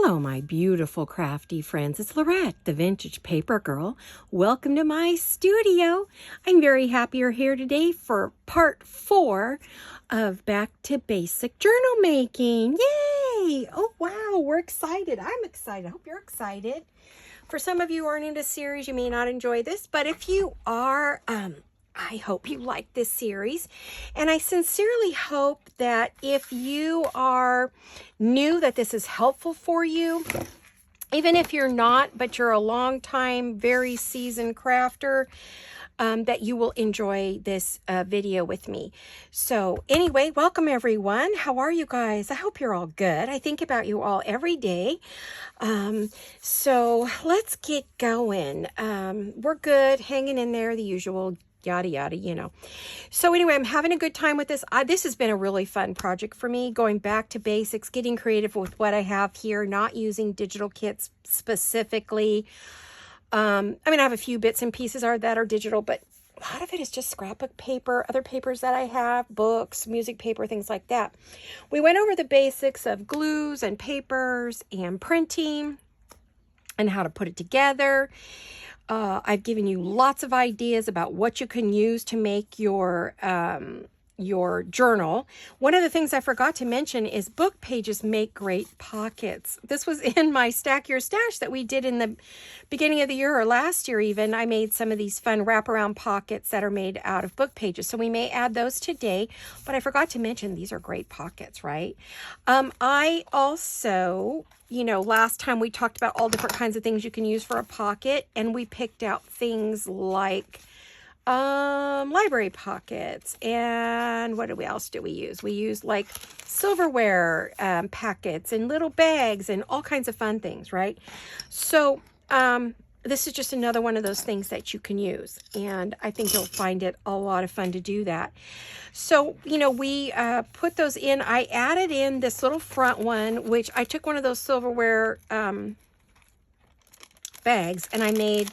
Hello, my beautiful crafty friends. It's Laurette, the Vintage Paper Girl. Welcome to my studio. I'm very happy you're here today for part 4 of Back to Basic Journal Making. Yay! Oh, wow, we're excited. I'm excited. I hope you're excited. For some of you who aren't into series, you may not enjoy this, but if you are, I hope you like this series, and I sincerely hope that if you are new, that this is helpful for you. Even if you're not, but you're a long time, very seasoned crafter, that you will enjoy this video with me. So anyway, welcome everyone. How are you guys? I hope you're all good. I think about you all every day. So let's get going. We're good, hanging in there, the usual yada yada, you know. So anyway, I'm having a good time with this. This has been a really fun project for me, going back to basics, getting creative with what I have here, not using digital kits specifically. I mean, I have a few bits and pieces that are digital, but a lot of it is just scrapbook paper, other papers that I have, books, music paper, things like that. We went over the basics of glues and papers and printing and how to put it together. I've given you lots of ideas about what you can use to make your journal. One of the things I forgot to mention is book pages make great pockets. This was in my Stack Your Stash that we did in the beginning of the year, or last year even. I made some of these fun wraparound pockets that are made out of book pages. So we may add those today, but I forgot to mention these are great pockets, right? I also, you know, last time we talked about all different kinds of things you can use for a pocket, and we picked out things like library pockets, and what else do we use? We use like silverware packets and little bags and all kinds of fun things, right? So this is just another one of those things that you can use, and I think you'll find it a lot of fun to do that. So, you know, we put those in. I added in this little front one, which I took one of those silverware bags, and I made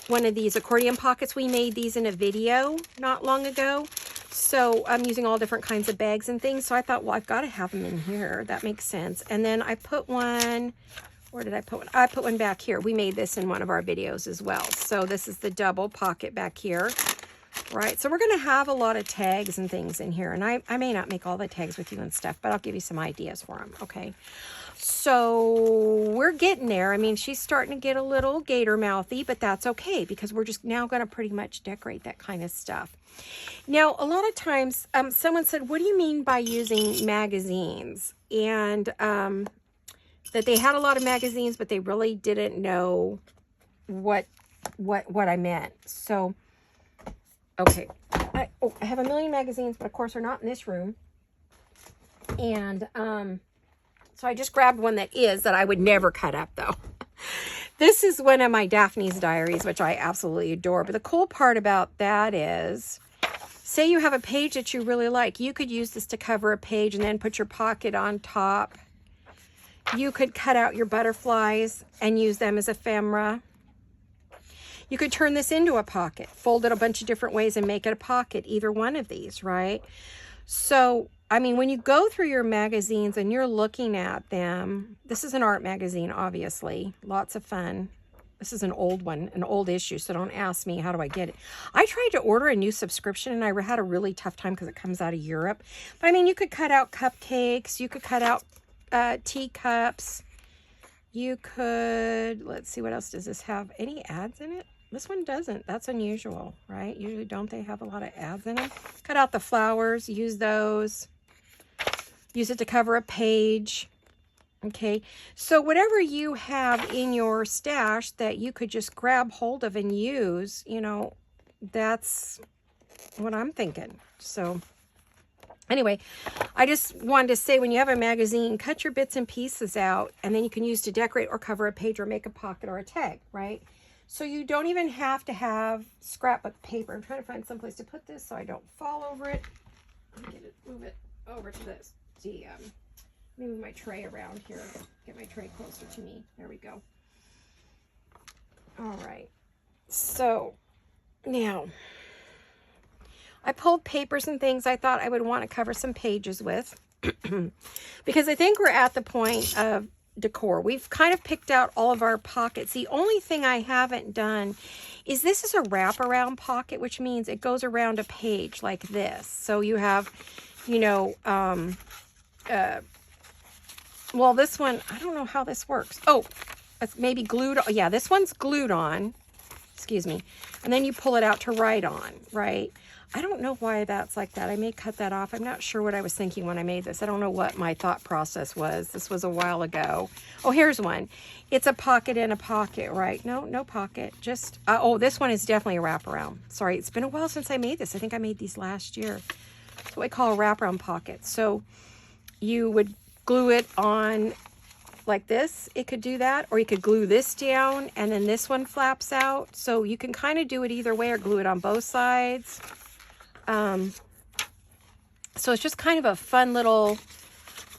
one of these accordion pockets. We made these in a video not long ago. So I'm using all different kinds of bags and things. So I thought, well, I've got to have them in here. That makes sense. And then I put one, where did I put one? I put one back here. We made this in one of our videos as well. So this is the double pocket back here. Right, so we're going to have a lot of tags and things in here. And I may not make all the tags with you and stuff, but I'll give you some ideas for them, okay? So we're getting there. I mean, she's starting to get a little gator mouthy, but that's okay because we're just now going to pretty much decorate that kind of stuff. Now, a lot of times, someone said, what do you mean by using magazines? And that they had a lot of magazines, but they really didn't know what I meant. So, okay, I have a million magazines, but of course they're not in this room. And so I just grabbed one that I would never cut up though. This is one of my Daphne's diaries, which I absolutely adore. But the cool part about that is, say you have a page that you really like. You could use this to cover a page and then put your pocket on top. You could cut out your butterflies and use them as ephemera. You could turn this into a pocket, fold it a bunch of different ways and make it a pocket, either one of these, right? So, I mean, when you go through your magazines and you're looking at them, this is an art magazine, obviously, lots of fun. This is an old one, an old issue, so don't ask me, how do I get it? I tried to order a new subscription and I had a really tough time because it comes out of Europe. But I mean, you could cut out cupcakes, you could cut out teacups, you could, let's see, what else does this have? Any ads in it? This one doesn't. That's unusual, right? Usually don't they have a lot of ads in them? Cut out the flowers, use those. Use it to cover a page. Okay, so whatever you have in your stash that you could just grab hold of and use, you know, that's what I'm thinking. So anyway, I just wanted to say, when you have a magazine, cut your bits and pieces out, and then you can use to decorate or cover a page or make a pocket or a tag, right? So you don't even have to have scrapbook paper. I'm trying to find someplace to put this so I don't fall over it. Move it over to this. See, let me move my tray around here. Get my tray closer to me. There we go. All right. So now I pulled papers and things I thought I would want to cover some pages with because I think we're at the point of decor. We've kind of picked out all of our pockets. The only thing I haven't done is this is a wraparound pocket, which means it goes around a page like this. So you have, you know, well, this one, I don't know how this works. Oh, it's maybe glued. Yeah, this one's glued on. Excuse me. And then you pull it out to write on, right? I don't know why that's like that. I may cut that off. I'm not sure what I was thinking when I made this. I don't know what my thought process was. This was a while ago. Oh, here's one. It's a pocket in a pocket, right? No, no pocket. Just, oh, this one is definitely a wraparound. Sorry, it's been a while since I made this. I think I made these last year. That's what we call a wraparound pocket. So you would glue it on like this. It could do that, or you could glue this down and then this one flaps out. So you can kind of do it either way or glue it on both sides. So it's just kind of a fun little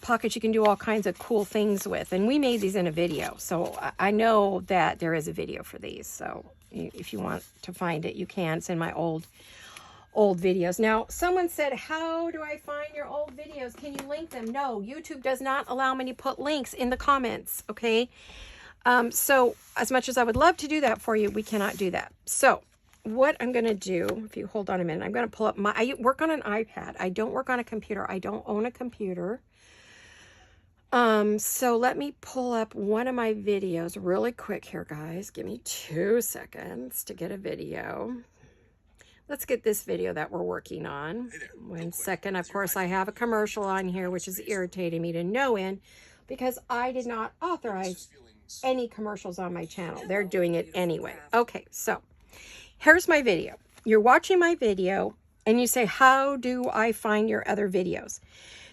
pocket you can do all kinds of cool things with. And we made these in a video, so I know that there is a video for these. So if you want to find it, you can. It's in my old videos. Now, someone said, how do I find your old videos? Can you link them? No, YouTube does not allow me to put links in the comments, okay? So as much as I would love to do that for you, we cannot do that. So what I'm going to do, if you hold on a minute, I'm going to pull up I work on an iPad. I don't work on a computer. I don't own a computer. So let me pull up one of my videos really quick here, guys. Give me 2 seconds to get a video. Let's get this video that we're working on. 1 second. Of course, I have a commercial on here, which is irritating me to no end because I did not authorize any commercials on my channel. They're doing it anyway. Okay, so here's my video. You're watching my video and you say, how do I find your other videos?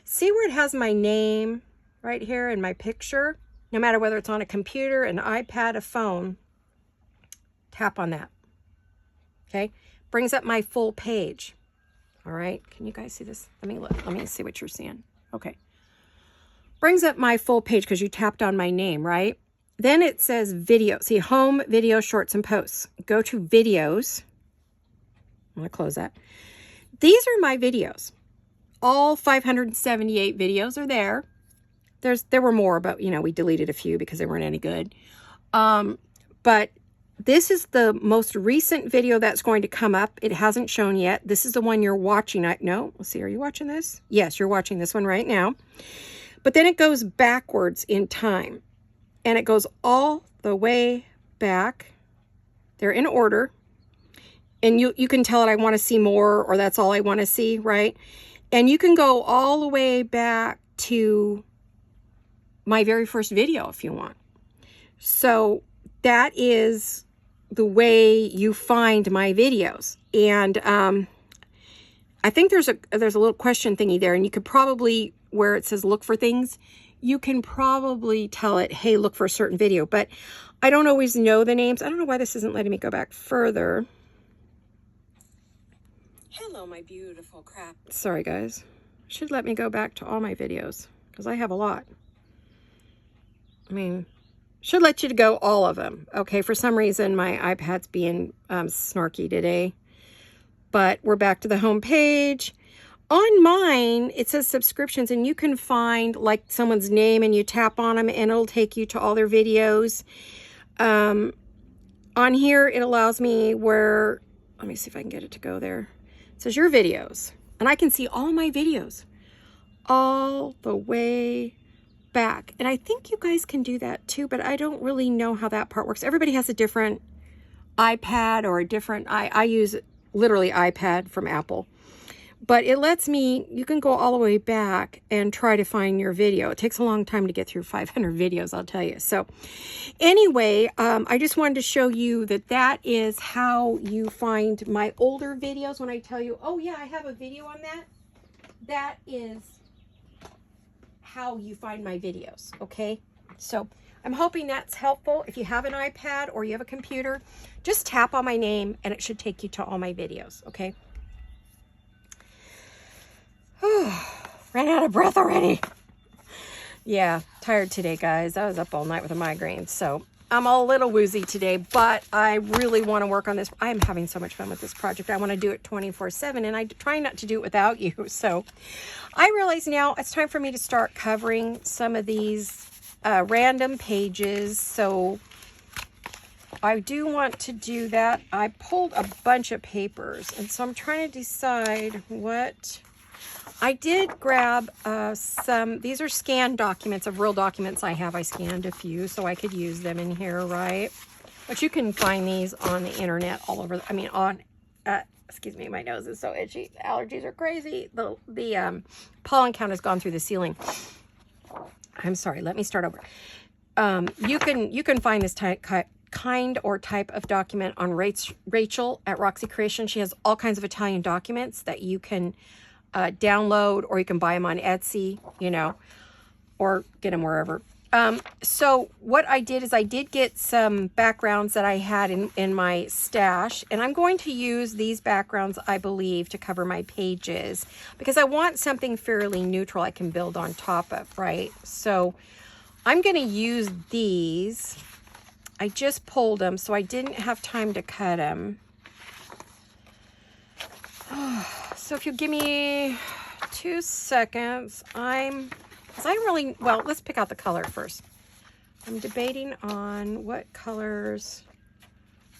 See where it has my name right here and my picture? No matter whether it's on a computer, an iPad, a phone, tap on that. Okay? Brings up my full page. All right. Can you guys see this? Let me look. Let me see what you're seeing. Okay. Brings up my full page because you tapped on my name, right? Then it says video. See, home, video, shorts, and posts. Go to videos. I'm going to close that. These are my videos. All 578 videos are there. There were more, but, you know, we deleted a few because they weren't any good. But this is the most recent video that's going to come up. It hasn't shown yet. This is the one you're watching. No, let's see. Are you watching this? Yes, you're watching this one right now. But then it goes backwards in time. And it goes all the way back. They're in order. And you can tell it I want to see more, or that's all I want to see, right? And you can go all the way back to my very first video if you want. So that is the way you find my videos. And I think there's a little question thingy there, and you could probably, where it says look for things, you can probably tell it, hey, look for a certain video. But I don't always know the names. I don't know why this isn't letting me go back further. Hello, my beautiful crap. Sorry, guys. Should let me go back to all my videos because I have a lot. I mean, should let you to go all of them. Okay, for some reason, my iPad's being snarky today. But we're back to the home page. On mine, it says subscriptions, and you can find like someone's name and you tap on them and it'll take you to all their videos. On here, it allows me where, let me see if I can get it to go there. It says your videos, and I can see all my videos all the way back. And I think you guys can do that too, but I don't really know how that part works. Everybody has a different iPad or a different, I use literally iPad from Apple. But it lets me, you can go all the way back and try to find your video. It takes a long time to get through 500 videos, I'll tell you. So anyway, I just wanted to show you that is how you find my older videos. When I tell you, oh yeah, I have a video on that, that is how you find my videos, okay? So I'm hoping that's helpful. If you have an iPad or you have a computer, just tap on my name and it should take you to all my videos, okay? Ran out of breath already. Yeah, tired today, guys. I was up all night with a migraine, so I'm a little woozy today, but I really want to work on this. I am having so much fun with this project. I want to do it 24/7, and I try not to do it without you. So I realize now it's time for me to start covering some of these random pages, so I do want to do that. I pulled a bunch of papers, and so I'm trying to decide what... I did grab some... These are scanned documents of real documents I have. I scanned a few so I could use them in here, right? But you can find these on the internet all over. I mean, on... excuse me, my nose is so itchy. The allergies are crazy. The pollen count has gone through the ceiling. I'm sorry. Let me start over. You can find this kind or type of document on Rachel at Roxy Creation. She has all kinds of Italian documents that you can download, or you can buy them on Etsy, you know, or get them wherever. So what I did is I did get some backgrounds that I had in my stash, and I'm going to use these backgrounds, I believe, to cover my pages, because I want something fairly neutral I can build on top of, right? So I'm going to use these. I just pulled them, so I didn't have time to cut them. So if you give me 2 seconds, well, let's pick out the color first. I'm debating on what colors.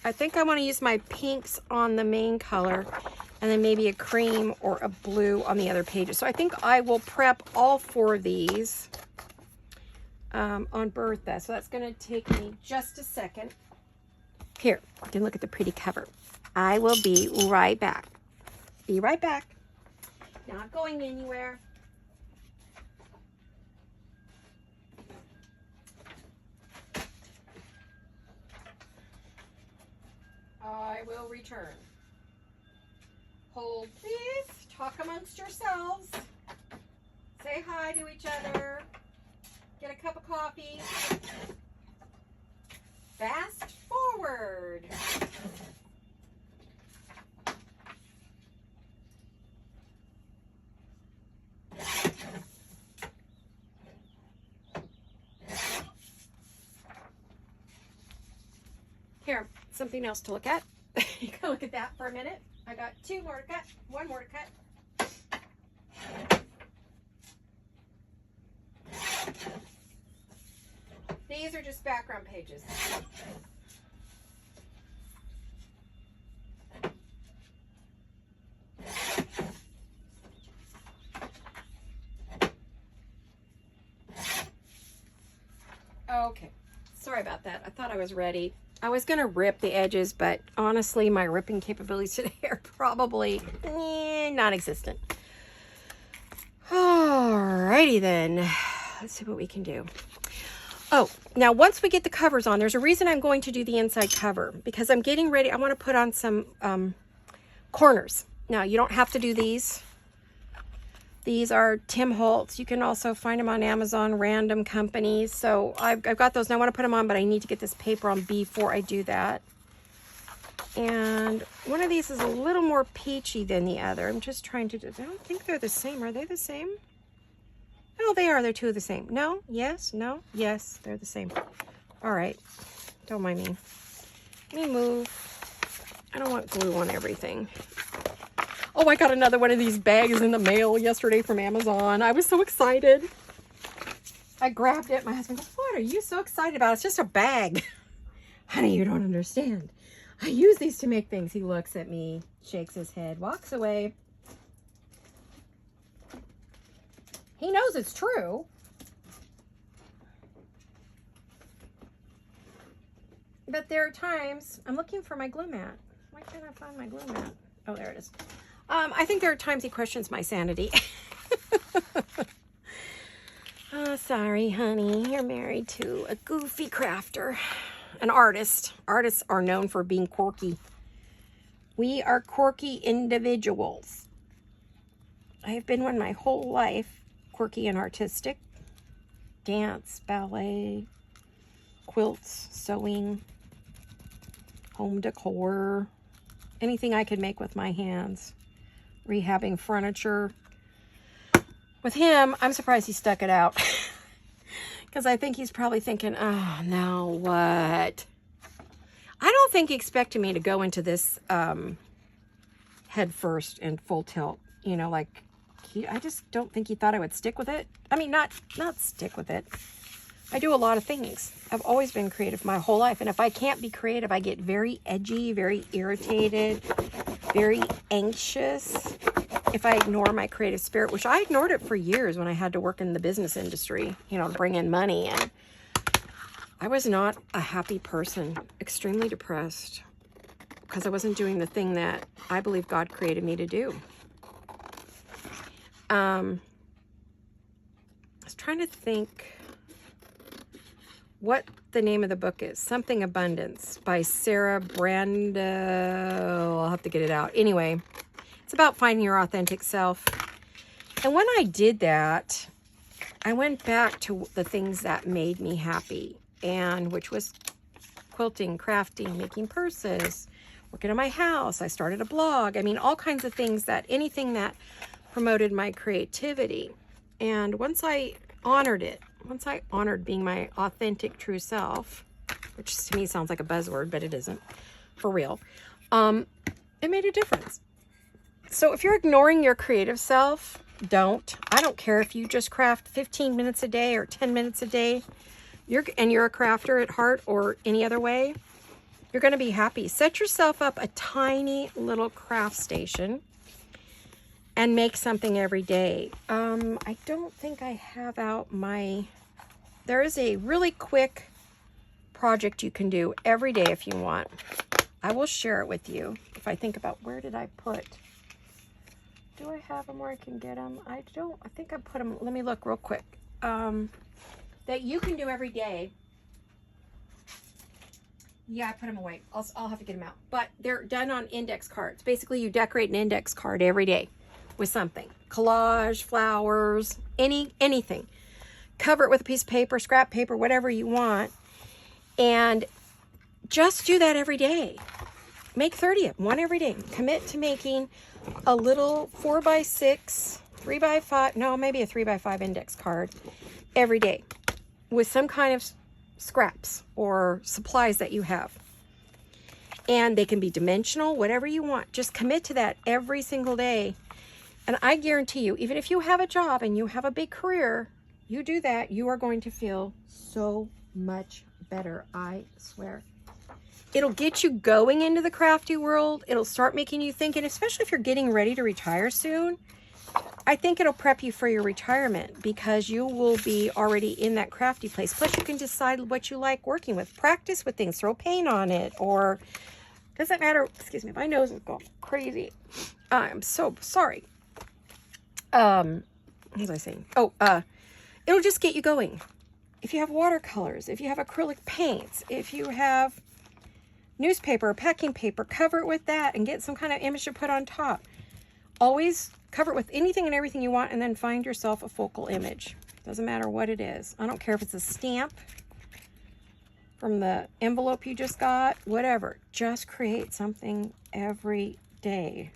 I think I want to use my pinks on the main color, and then maybe a cream or a blue on the other pages. So I think I will prep all 4 of these on Bertha. So that's going to take me just a second. Here, you can look at the pretty cover. I will be right back. Be right back. Not going anywhere. I will return. Hold, please. Talk amongst yourselves. Say hi to each other. Get a cup of coffee. Fast forward. Here, something else to look at. You can look at that for a minute. I got 2 more to cut, 1 more to cut. These are just background pages. Okay, sorry about that. I thought I was ready. I was going to rip the edges, but honestly, my ripping capabilities today are probably non-existent. Alrighty then. Let's see what we can do. Oh, now once we get the covers on, there's a reason I'm going to do the inside cover, because I'm getting ready. I want to put on some corners. Now, you don't have to do these. These are Tim Holtz. You can also find them on Amazon, random companies. So I've got those and I want to put them on, but I need to get this paper on before I do that. And one of these is a little more peachy than the other. I'm just trying to, I don't think they're the same. Are they the same? No, they are. They're 2 of the same. No, yes, no, yes, they're the same. All right. Don't mind me. Let me move. I don't want glue on everything. Oh, I got another one of these bags in the mail yesterday from Amazon. I was so excited. I grabbed it. My husband goes, "What are you so excited about? It's just a bag." Honey, you don't understand. I use these to make things. He looks at me, shakes his head, walks away. He knows it's true. But there are times, I'm looking for my glue mat. Why can't I find my glue mat? Oh, there it is. I think there are times he questions my sanity. Oh, sorry, honey. You're married to a goofy crafter, an artist. Artists are known for being quirky. We are quirky individuals. I have been one my whole life, quirky and artistic. Dance, ballet, quilts, sewing, home decor, anything I could make with my hands. Rehabbing furniture. With him, I'm surprised he stuck it out. Because I think he's probably thinking, oh, now what? I don't think he expected me to go into this head first and full tilt. You know, like, I just don't think he thought I would stick with it. I mean, not stick with it. I do a lot of things. I've always been creative my whole life. And if I can't be creative, I get very edgy, very irritated, very anxious if I ignore my creative spirit, which I ignored it for years when I had to work in the business industry, you know, to bring in money. And I was not a happy person, extremely depressed, because I wasn't doing the thing that I believe God created me to do. I was trying to think what the name of the book is. Something Abundance by Sarah Brando. I'll have to get it out. Anyway, it's about finding your authentic self. And when I did that, I went back to the things that made me happy, and which was quilting, crafting, making purses, working on my house. I started a blog. I mean, all kinds of things, that anything that promoted my creativity. And once I honored it, once I honored being my authentic true self, which to me sounds like a buzzword, but it isn't for real, it made a difference. So if you're ignoring your creative self, don't. I don't care if you just craft 15 minutes a day or 10 minutes a day, you're a crafter at heart or any other way, you're going to be happy. Set yourself up a tiny little craft station and make something every day. I don't think I have out there is a really quick project you can do every day if you want. I will share it with you. If I think about, where did I put? Do I have them where I can get them? I think I put them, let me look real quick. That you can do every day. Yeah, I put them away. I'll have to get them out. But they're done on index cards. Basically, you decorate an index card every day with something. Collage, flowers, anything. Cover it with a piece of paper, scrap paper, whatever you want. And just do that every day. Make 30 of one every day. Commit to making a little 4x6, 3x5, no, maybe a 3x5 index card every day with some kind of scraps or supplies that you have. And they can be dimensional, whatever you want. Just commit to that every single day. And I guarantee you, even if you have a job and you have a big career, you do that, you are going to feel so much better, I swear. It'll get you going into the crafty world. It'll start making you think, and especially if you're getting ready to retire soon, I think it'll prep you for your retirement because you will be already in that crafty place. Plus, you can decide what you like working with. Practice with things. Throw paint on it, or doesn't matter. Excuse me, my nose is going crazy. I'm so sorry. What was I saying? Oh, it'll just get you going. If you have watercolors, if you have acrylic paints, if you have newspaper or packing paper, cover it with that and get some kind of image to put on top. Always cover it with anything and everything you want, and then find yourself a focal image. Doesn't matter what it is. I don't care if it's a stamp from the envelope you just got, whatever. Just create something every day.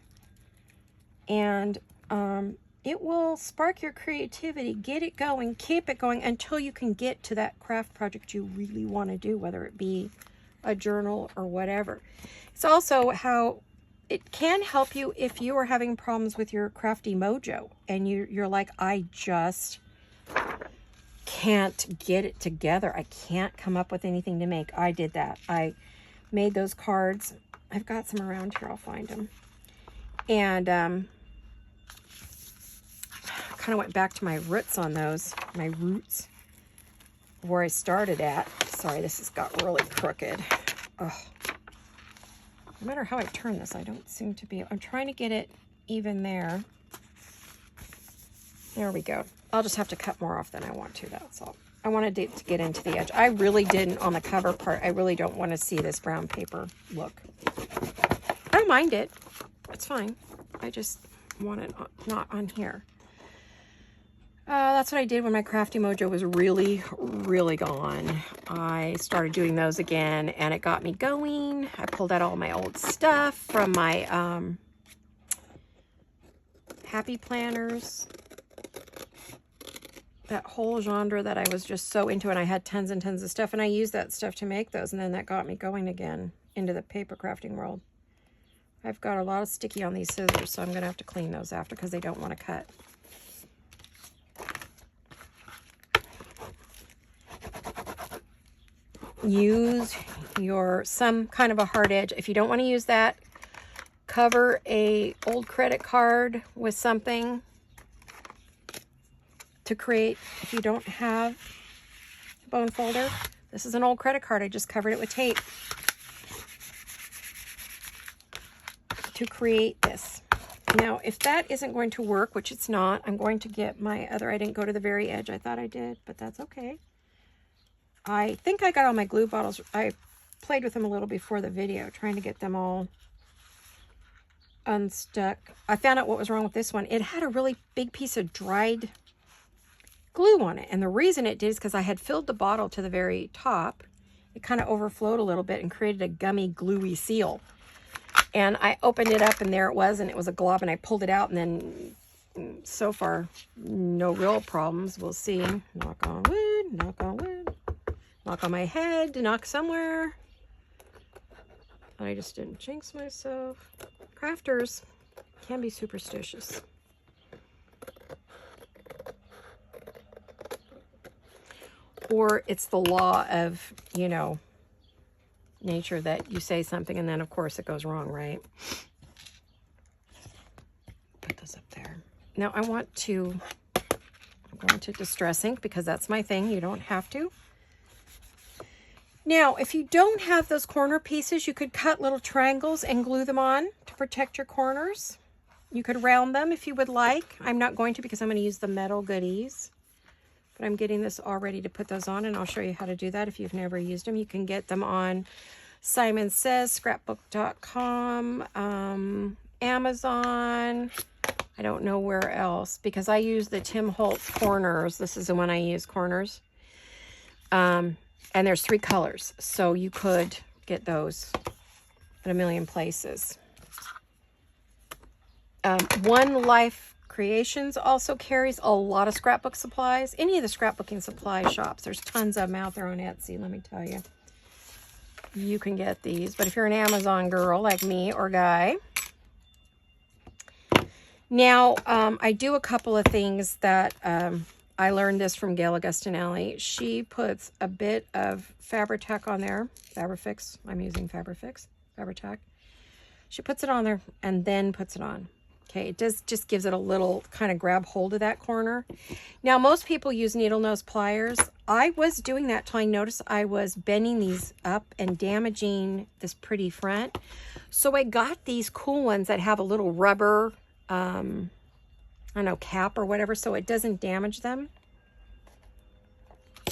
And it will spark your creativity, get it going, keep it going until you can get to that craft project you really want to do, whether it be a journal or whatever. It's also how it can help you if you are having problems with your crafty mojo and you're like, I just can't get it together. I can't come up with anything to make. I did that. I made those cards. I've got some around here. I'll find them. And kind of went back to my roots on those, where I started at. Sorry, this has got really crooked. Oh, no matter how I turn this, I don't seem to be. I'm trying to get it even there. There we go. I'll just have to cut more off than I want to. That's all. I wanted it to get into the edge. I really didn't on the cover part. I really don't want to see this brown paper look. I don't mind it. It's fine. I just want it not on here. That's what I did when my crafty mojo was really, really gone. I started doing those again, and it got me going. I pulled out all my old stuff from my happy planners. That whole genre that I was just so into, and I had tons and tons of stuff, and I used that stuff to make those, and then that got me going again into the paper crafting world. I've got a lot of sticky on these scissors, so I'm going to have to clean those after because they don't want to cut. use some kind of a hard edge. If you don't want to use that, cover a old credit card with something to create. If you don't have a bone folder, this is an old credit card. I just covered it with tape to create this. Now, if that isn't going to work, which it's not, I'm going to get my other, I didn't go to the very edge. I thought I did, but that's okay. I think I got all my glue bottles. I played with them a little before the video, trying to get them all unstuck. I found out what was wrong with this one. It had a really big piece of dried glue on it. And the reason it did is because I had filled the bottle to the very top. It kind of overflowed a little bit and created a gummy, gluey seal. And I opened it up and there it was, and it was a glob, and I pulled it out, and then so far, no real problems. We'll see. Knock on wood, knock on wood, knock on my head, knock somewhere. I just didn't jinx myself. Crafters can be superstitious. Or it's the law of, you know, nature that you say something and then of course it goes wrong, right? Put those up there. Now I'm going to distress ink because that's my thing. You don't have to. Now, if you don't have those corner pieces, you could cut little triangles and glue them on to protect your corners. You could round them if you would like. I'm not going to because I'm going to use the metal goodies. But I'm getting this all ready to put those on, and I'll show you how to do that if you've never used them. You can get them on Simon Says, scrapbook.com, Amazon. I don't know where else because I use the Tim Holtz corners. This is the one I use, corners. And there's 3 colors, so you could get those at a million places. One Life Creations also carries a lot of scrapbook supplies. Any of the scrapbooking supply shops, there's tons of them out there on Etsy, let me tell you. You can get these, but if you're an Amazon girl like me or guy. Now, I do a couple of things that I learned this from Gail Augustinelli. She puts a bit of Fabri-Tac on there. Fabrifix. I'm using Fabrifix. Fabri-Tac. She puts it on there and then puts it on. Okay, it just gives it a little kind of grab hold of that corner. Now, most people use needle nose pliers. I was doing that till I noticed I was bending these up and damaging this pretty front. So I got these cool ones that have a little rubber, I don't know, cap or whatever, so it doesn't damage them.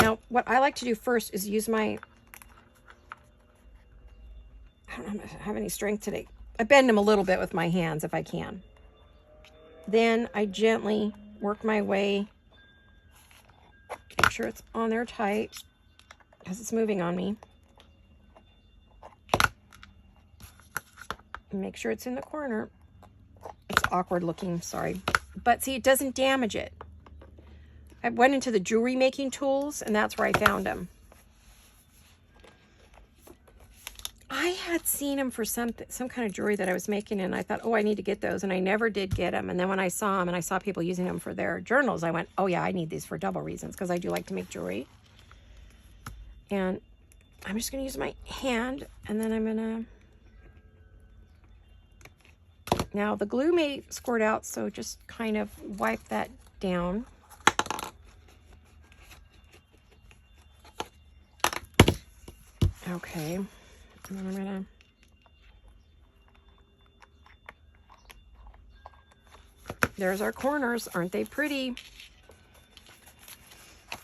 Now, what I like to do first is use my, I don't have any strength today. I bend them a little bit with my hands if I can. Then I gently work my way, make sure it's on there tight because it's moving on me. Make sure it's in the corner. It's awkward looking, sorry. But see, it doesn't damage it. I went into the jewelry making tools and that's where I found them. I had seen them for some kind of jewelry that I was making, and I thought, oh, I need to get those, and I never did get them. And then when I saw them and I saw people using them for their journals, I went, oh yeah, I need these for double reasons because I do like to make jewelry. And I'm just going to use my hand, and then I'm going to... Now, the glue may squirt out, so just kind of wipe that down. Okay. And then I'm gonna there's our corners. Aren't they pretty?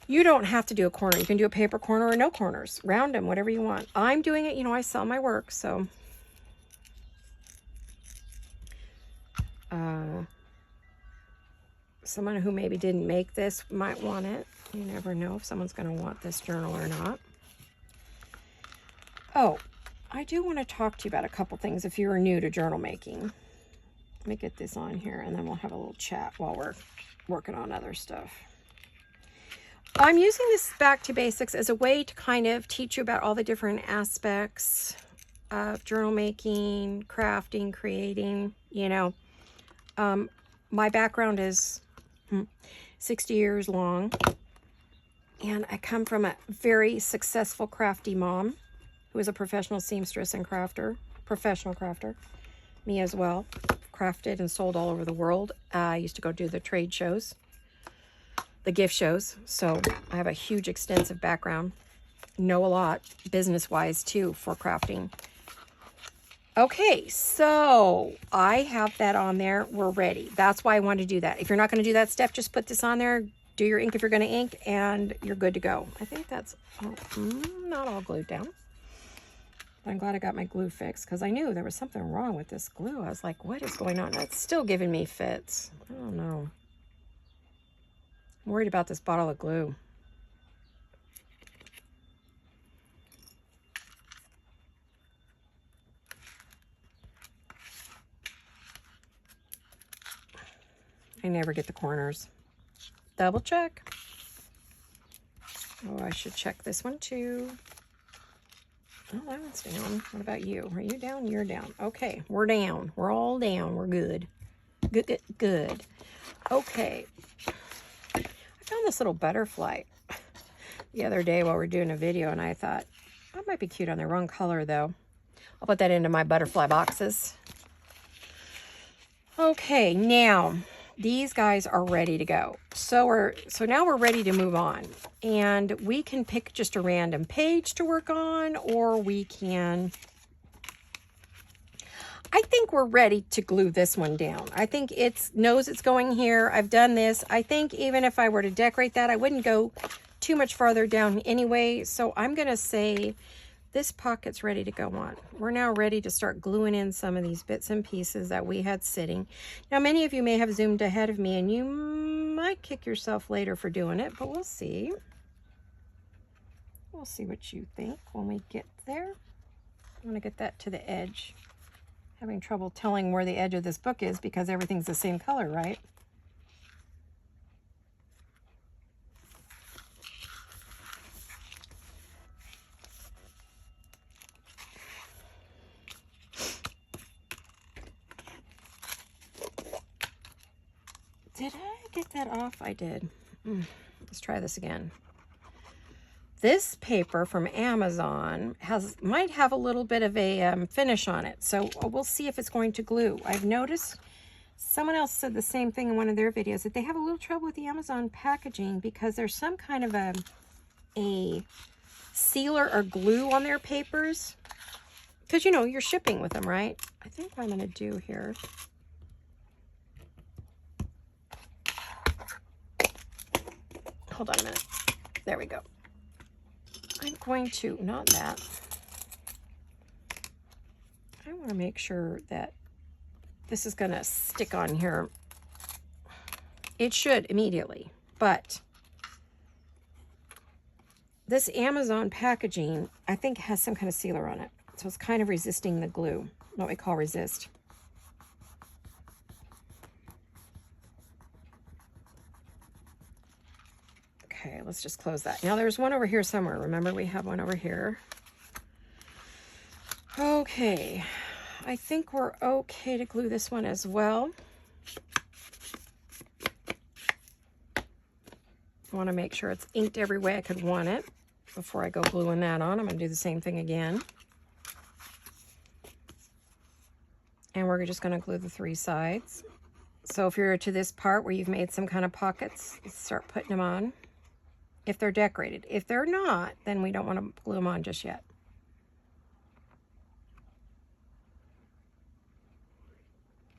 You don't have to do a corner. You can do a paper corner or no corners. Round them, whatever you want. I'm doing it, you know, I sell my work, so someone who maybe didn't make this might want it. You never know if someone's going to want this journal or not. Oh, I do want to talk to you about a couple things if you are new to journal making. Let me get this on here and then we'll have a little chat while we're working on other stuff. I'm using this Back to Basics as a way to kind of teach you about all the different aspects of journal making, crafting, creating, you know. My background is 60 years long. And I come from a very successful crafty mom who is a professional seamstress and crafter, professional crafter. Me as well. Crafted and sold all over the world. I used to go do the trade shows, the gift shows. So I have a huge extensive background. Know a lot business-wise too for crafting. Okay, so I have that on there. We're ready. That's why I want to do that. If you're not going to do that step, just put this on there. Do your ink if you're going to ink, and you're good to go. I think that's not all glued down. I'm glad I got my glue fixed because I knew there was something wrong with this glue. I was like, what is going on? It's still giving me fits. I don't know. I'm worried about this bottle of glue. I never get the corners. Double check. Oh, I should check this one too. Oh, that one's down. What about you? Are you down? You're down. Okay, we're down. We're all down. We're good. Good, good, good. Okay. I found this little butterfly the other day while we were doing a video, and I thought, that might be cute on the wrong color, though. I'll put that into my butterfly boxes. Okay, now these guys are ready to go. So now we're ready to move on. And we can pick just a random page to work on, or we can... I think we're ready to glue this one down. I think it knows it's going here. I've done this. I think even if I were to decorate that, I wouldn't go too much farther down anyway. So I'm going to say this pocket's ready to go on. We're now ready to start gluing in some of these bits and pieces that we had sitting. Now, many of you may have zoomed ahead of me, and you might kick yourself later for doing it, but we'll see. We'll see what you think when we get there. I want to get that to the edge. Having trouble telling where the edge of this book is because everything's the same color, right? Did I get that off? I did. Let's try this again. This paper from Amazon might have a little bit of a finish on it, so we'll see if it's going to glue. I've noticed someone else said the same thing in one of their videos, that they have a little trouble with the Amazon packaging because there's some kind of a sealer or glue on their papers. Because, you know, you're shipping with them, right? I think what I'm going to do here... Hold on a minute. There we go. I'm going to, not that. I want to make sure that this is going to stick on here. It should immediately, but this Amazon packaging, I think, has some kind of sealer on it. So it's kind of resisting the glue, what we call resist. Okay, let's just close that. Now there's one over here somewhere. Remember, we have one over here. Okay, I think we're okay to glue this one as well. I want to make sure it's inked every way I could want it before I go gluing that on. I'm going to do the same thing again. And we're just going to glue the 3 sides. So if you're to this part where you've made some kind of pockets, start putting them on. If they're decorated. If they're not, then we don't want to glue them on just yet.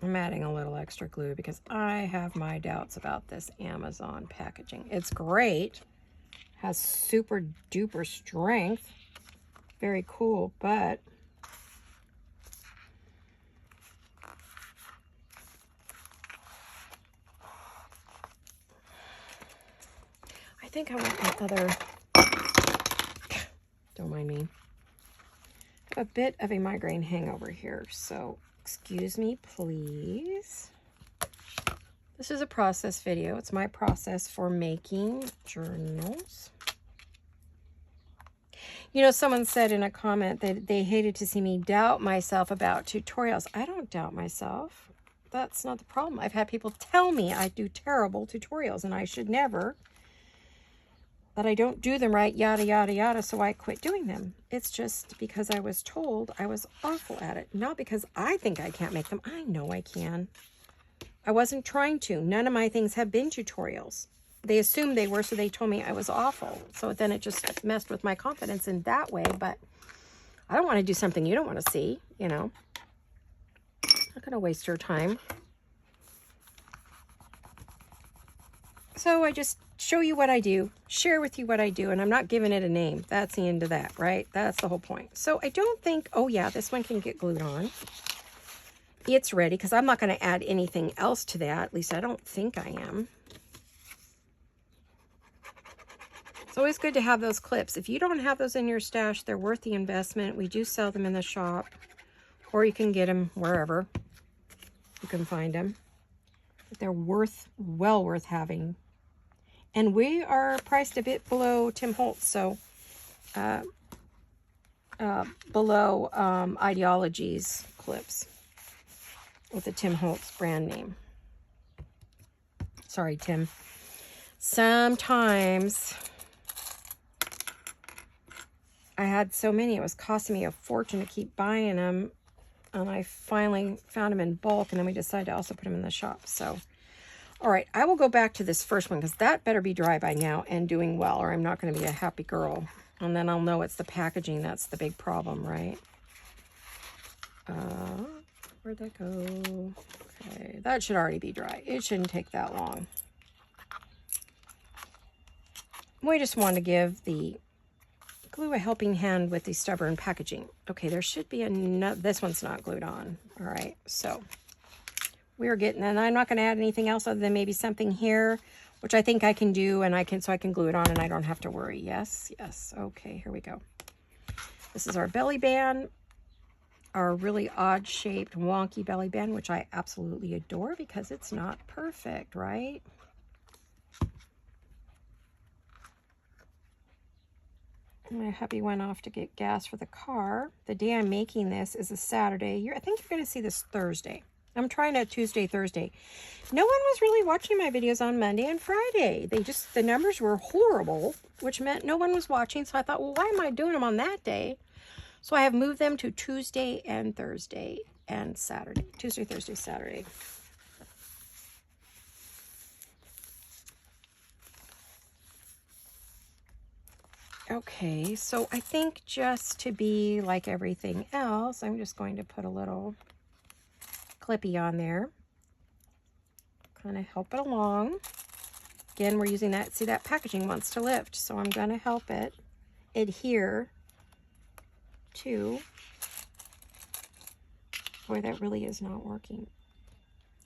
I'm adding a little extra glue because I have my doubts about this Amazon packaging. It's great. Has super duper strength. Very cool, but I think I want my other, don't mind me, I have a bit of a migraine hangover here, so excuse me, please. This is a process video. It's my process for making journals. You know, someone said in a comment that they hated to see me doubt myself about tutorials. I don't doubt myself. That's not the problem. I've had people tell me I do terrible tutorials and I should never. that I don't do them right, yada, yada, yada, so I quit doing them. It's just because I was told I was awful at it. Not because I think I can't make them. I know I can. I wasn't trying to. None of my things have been tutorials. They assumed they were, so they told me I was awful. So then it just messed with my confidence in that way. But I don't want to do something you don't want to see, you know. I'm not going to waste your time. So I just show you what I do, share with you what I do, and I'm not giving it a name. That's the end of that, right? That's the whole point. So I don't think, oh yeah, this one can get glued on. It's ready, because I'm not going to add anything else to that. At least I don't think I am. It's always good to have those clips. If you don't have those in your stash, they're worth the investment. We do sell them in the shop, or you can get them wherever you can find them. But they're well worth having. And we are priced a bit below Tim Holtz, so below Ideology's clips with the Tim Holtz brand name. Sorry, Tim. Sometimes I had so many, it was costing me a fortune to keep buying them, and I finally found them in bulk, and then we decided to also put them in the shop. So all right, I will go back to this first one because that better be dry by now and doing well, or I'm not going to be a happy girl. And then I'll know it's the packaging that's the big problem, right? Where'd that go? Okay, that should already be dry. It shouldn't take that long. We just want to give the glue a helping hand with the stubborn packaging. Okay, there should be another. This one's not glued on. All right, so we're getting, and I'm not going to add anything else other than maybe something here, which I think I can do, and so I can glue it on and I don't have to worry. Yes, yes. Okay, here we go. This is our belly band, our really odd shaped wonky belly band, which I absolutely adore because it's not perfect, right? My hubby went off to get gas for the car. The day I'm making this is a Saturday. I think you're going to see this Thursday. I'm trying a Tuesday, Thursday. No one was really watching my videos on Monday and Friday. The numbers were horrible, which meant no one was watching. So I thought, well, why am I doing them on that day? So I have moved them to Tuesday and Thursday and Saturday. Tuesday, Thursday, Saturday. Okay, so I think just to be like everything else, I'm just going to put a little clippy on there, kind of help it along. Again, we're using that, see, that packaging wants to lift, so I'm going to help it adhere to. Boy, that really is not working.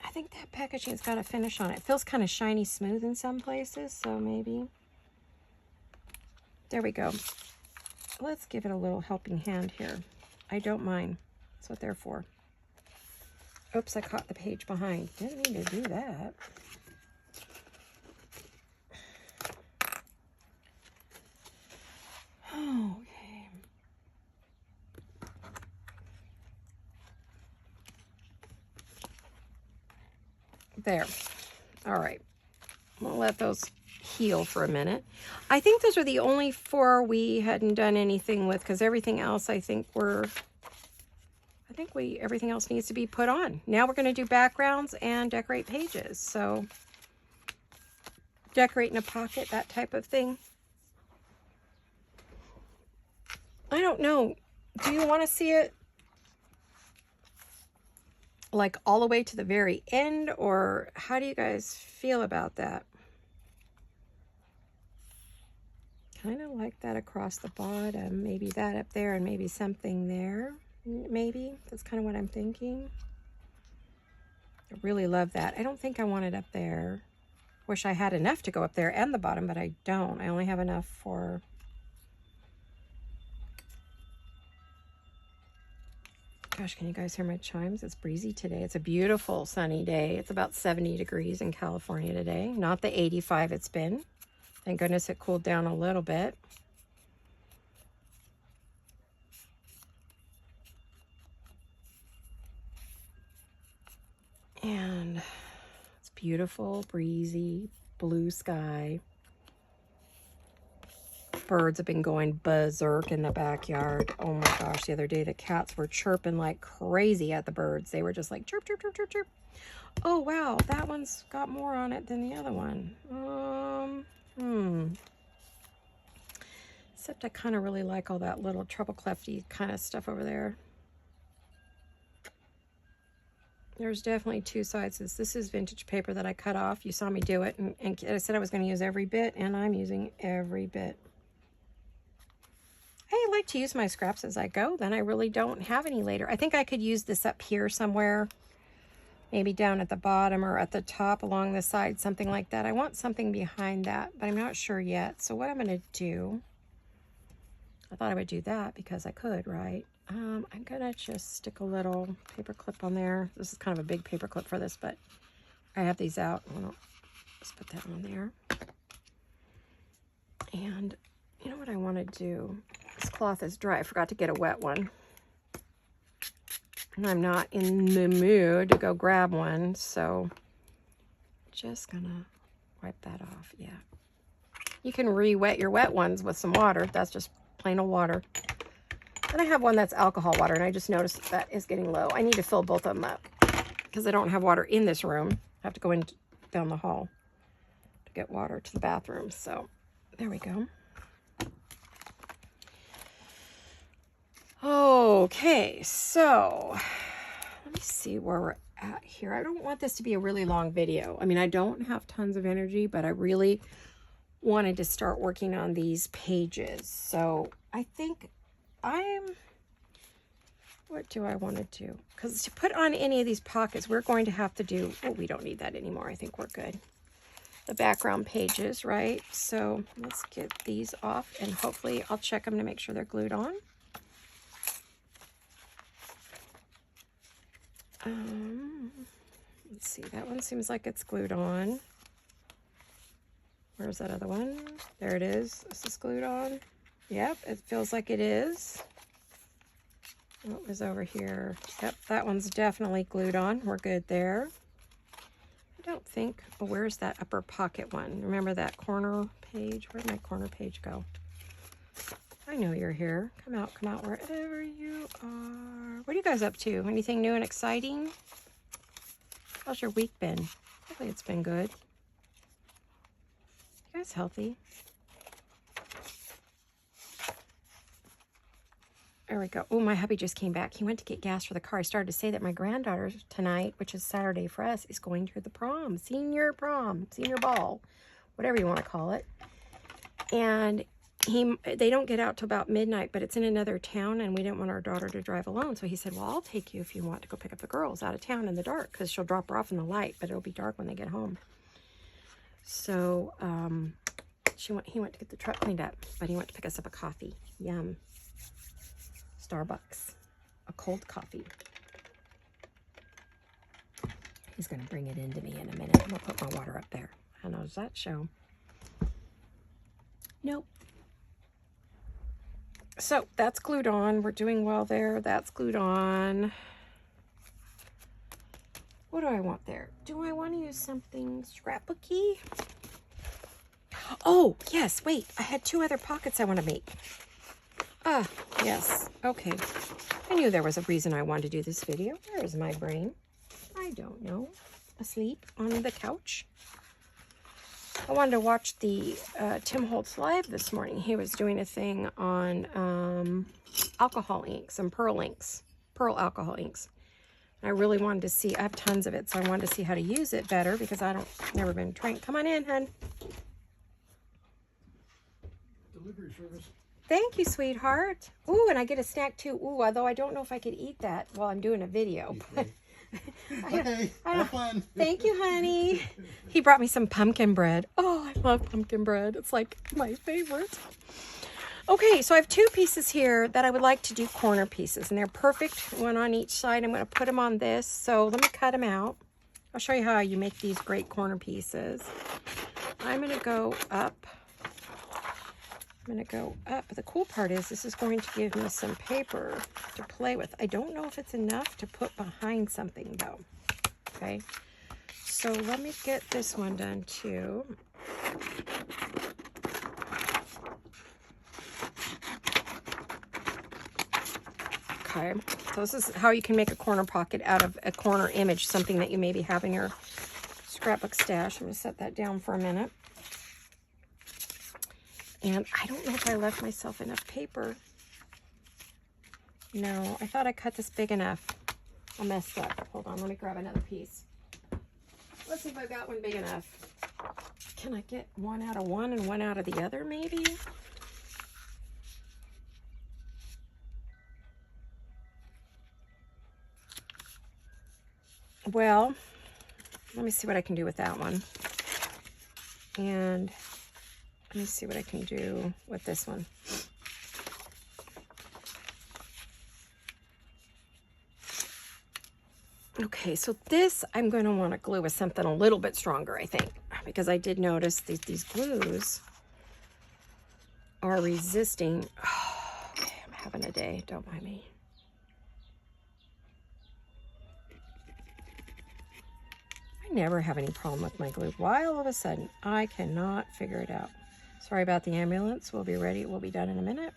I think that packaging's got a finish on it. It feels kind of shiny smooth in some places, so maybe. There we go. Let's give it a little helping hand here. I don't mind. That's what they're for. Oops, I caught the page behind. Didn't mean to do that. Okay. There. All right. We'll let those heal for a minute. I think those are the only 4 we hadn't done anything with, because everything else everything else needs to be put on. Now we're going to do backgrounds and decorate pages. So decorate in a pocket, that type of thing. I don't know. Do you want to see it like all the way to the very end, or how do you guys feel about that? Kind of like that across the bottom, maybe that up there and maybe something there. Maybe that's kind of what I'm thinking. I really love that. I don't think I want it up there. Wish I had enough to go up there and the bottom, but I don't. I only have enough for... Gosh, can you guys hear my chimes? It's breezy today. It's a beautiful sunny day. It's about 70 degrees in California today. Not the 85 it's been. Thank goodness it cooled down a little bit. And it's beautiful, breezy, blue sky. birds have been going berserk in the backyard. Oh my gosh, the other day the cats were chirping like crazy at the birds. They were just like chirp, chirp, chirp, chirp, chirp. Oh wow, that one's got more on it than the other one. Except I kind of really like all that little treble clefty kind of stuff over there. There's definitely two sides. This is vintage paper that I cut off. You saw me do it, and I said I was going to use every bit, and I'm using every bit. I like to use my scraps as I go, then I really don't have any later. I think I could use this up here somewhere, maybe down at the bottom or at the top along the side, something like that. I want something behind that, but I'm not sure yet. So what I'm going to do, I thought I would do that because I could, right? I'm going to just stick a little paper clip on there. This is kind of a big paper clip for this, but I have these out. Let's put that on there. And you know what I want to do? This cloth is dry. I forgot to get a wet one. And I'm not in the mood to go grab one, so just gonna wipe that off. Yeah. You can re-wet your wet ones with some water. That's just plain old water. And I have one that's alcohol water, and I just noticed that is getting low. I need to fill both of them up because I don't have water in this room. I have to go in down the hall to get water to the bathroom. So there we go. Okay, so let me see where we're at here. I don't want this to be a really long video. I mean, I don't have tons of energy, but I really wanted to start working on these pages. So I think what do I want to do? Because to put on any of these pockets, we're going to have to do, oh, we don't need that anymore. I think we're good. The background pages, right? So let's get these off, and hopefully I'll check them to make sure they're glued on. Let's see, that one seems like it's glued on. Where's that other one? There it is. This is glued on. Yep, it feels like it is. What was over here? Yep, that one's definitely glued on. We're good there. I don't think, oh, where's that upper pocket one? Remember that corner page? Where'd my corner page go? I know you're here. Come out wherever you are. What are you guys up to? Anything new and exciting? How's your week been? Hopefully it's been good. You guys healthy? There we go. Oh, my hubby just came back. He went to get gas for the car. I started to say that my granddaughter tonight, which is Saturday for us, is going to the prom, senior ball, whatever you want to call it. And they don't get out till about midnight, but it's in another town, and we didn't want our daughter to drive alone. So he said, well, I'll take you if you want to go pick up the girls out of town in the dark, because she'll drop her off in the light, but it'll be dark when they get home. So he went to get the truck cleaned up, but he went to pick us up a coffee. Yum. Starbucks. A cold coffee. He's going to bring it into me in a minute. I'm going to put my water up there. How does that show? Nope. So that's glued on. We're doing well there. That's glued on. What do I want there? Do I want to use something scrapbooky? Oh, yes. Wait, I had two other pockets I want to make. Ah, yes. Okay. I knew there was a reason I wanted to do this video. Where is my brain? I don't know. Asleep on the couch. I wanted to watch the Tim Holtz live this morning. He was doing a thing on alcohol inks and pearl inks, pearl alcohol inks. And I really wanted to see, I have tons of it, so I wanted to see how to use it better because never been trained. Come on in, hun. Delivery service. Thank you, sweetheart. Ooh, and I get a snack too. Ooh, although I don't know if I could eat that while I'm doing a video. But Okay, have fun. Thank you, honey. He brought me some pumpkin bread. Oh, I love pumpkin bread. It's like my favorite. Okay, so I have two pieces here that I would like to do corner pieces, and they're perfect, one on each side. I'm going to put them on this, so let me cut them out. I'll show you how you make these great corner pieces. I'm going to go up. The cool part is this is going to give me some paper to play with. I don't know if it's enough to put behind something, though. Okay, so let me get this one done, too. Okay, so this is how you can make a corner pocket out of a corner image, something that you maybe have in your scrapbook stash. I'm going to set that down for a minute. And I don't know if I left myself enough paper. No, I thought I cut this big enough. I messed up. Hold on, let me grab another piece. Let's see if I've got one big enough. Can I get one out of one and one out of the other, maybe? Well, let me see what I can do with that one. And let me see what I can do with this one. Okay, so this I'm going to want to glue with something a little bit stronger, I think, because I did notice these glues are resisting. Oh, okay, I'm having a day, don't mind me. I never have any problem with my glue. Why all of a sudden I cannot figure it out? Sorry about the ambulance. We'll be ready. We'll be done in a minute.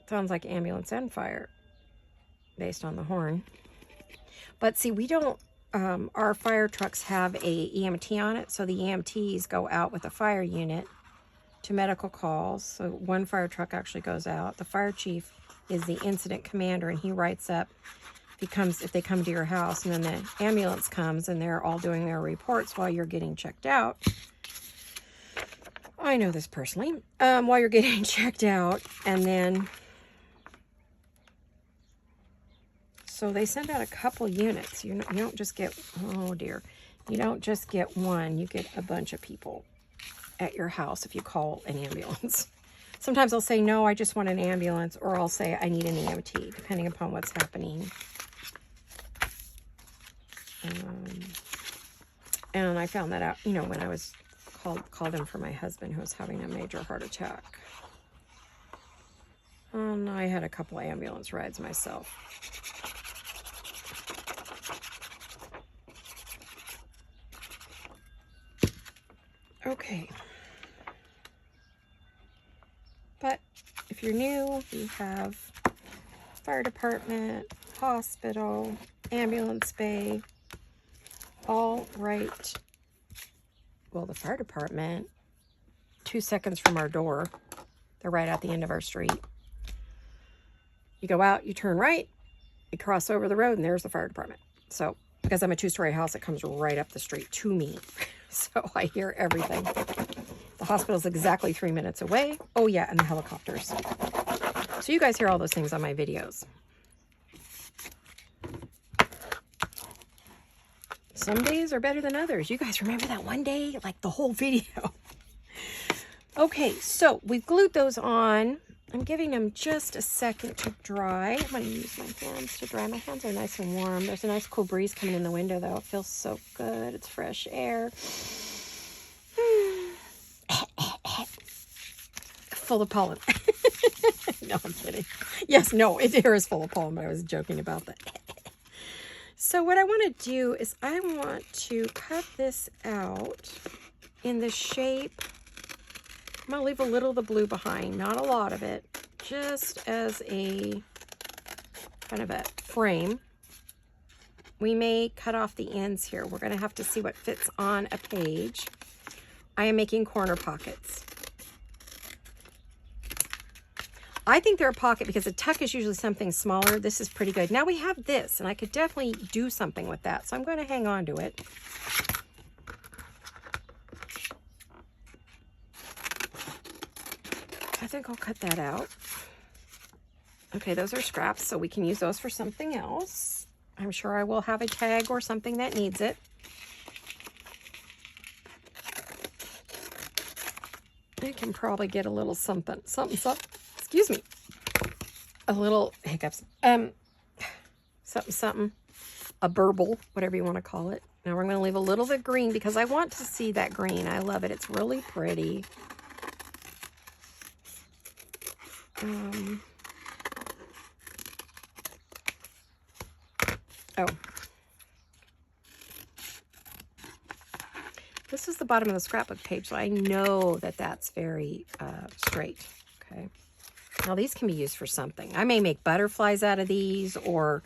Sounds like ambulance and fire based on the horn. But see, we don't, our fire trucks have a EMT on it. So the EMTs go out with a fire unit to medical calls. So one fire truck actually goes out. The fire chief is the incident commander, and he writes up if they come to your house, and then the ambulance comes and they're all doing their reports while you're getting checked out. I know this personally. While you're getting checked out, and then so they send out a couple units. You don't just get, oh dear, you don't just get one. You get a bunch of people at your house if you call an ambulance. Sometimes I'll say, no, I just want an ambulance, or I'll say I need an EMT, depending upon what's happening. And I found that out, when I was called in for my husband who was having a major heart attack. And I had a couple ambulance rides myself. Okay. But if you're new, you have fire department, hospital, ambulance bay, all right. Well, the fire department, 2 seconds from our door. They're right at the end of our street. You go out, you turn right, you cross over the road, and there's the fire department. So, because I'm a 2-story house, it comes right up the street to me. So I hear everything. The hospital's exactly 3 minutes away. Oh yeah, and the helicopters. So you guys hear all those things on my videos. Some days are better than others. You guys remember that one day? Like the whole video. Okay, so we've glued those on. I'm giving them just a second to dry. I'm going to use my hands to dry. My hands are nice and warm. There's a nice cool breeze coming in the window, though. It feels so good. It's fresh air. Full of pollen. No, I'm kidding. Yes, no, it here is full of pollen, but I was joking about that. So what I want to do is I want to cut this out in the shape. I'm going to leave a little of the blue behind, not a lot of it, just as a kind of a frame. We may cut off the ends here. We're going to have to see what fits on a page. I am making corner pockets. I think they're a pocket because a tuck is usually something smaller. This is pretty good. Now we have this, and I could definitely do something with that, so I'm going to hang on to it. I think I'll cut that out. Okay, those are scraps, so we can use those for something else. I'm sure I will have a tag or something that needs it. I can probably get a little something. Excuse me. A little hiccups. Something. A burble, whatever you want to call it. Now we're going to leave a little bit green because I want to see that green. I love it. It's really pretty. Oh. This is the bottom of the scrapbook page, so I know that that's very straight. Okay. Now these can be used for something. I may make butterflies out of these, or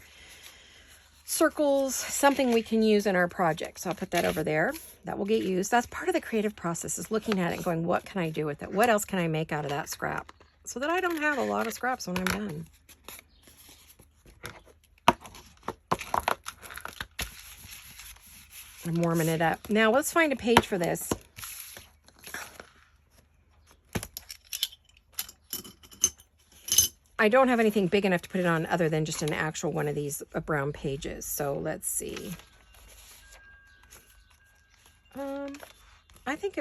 circles, something we can use in our project. So I'll put that over there. That will get used. That's part of the creative process, is looking at it and going, what can I do with it? What else can I make out of that scrap? So that I don't have a lot of scraps when I'm done. I'm warming it up. Now let's find a page for this. I don't have anything big enough to put it on other than just an actual one of these brown pages. So let's see. I think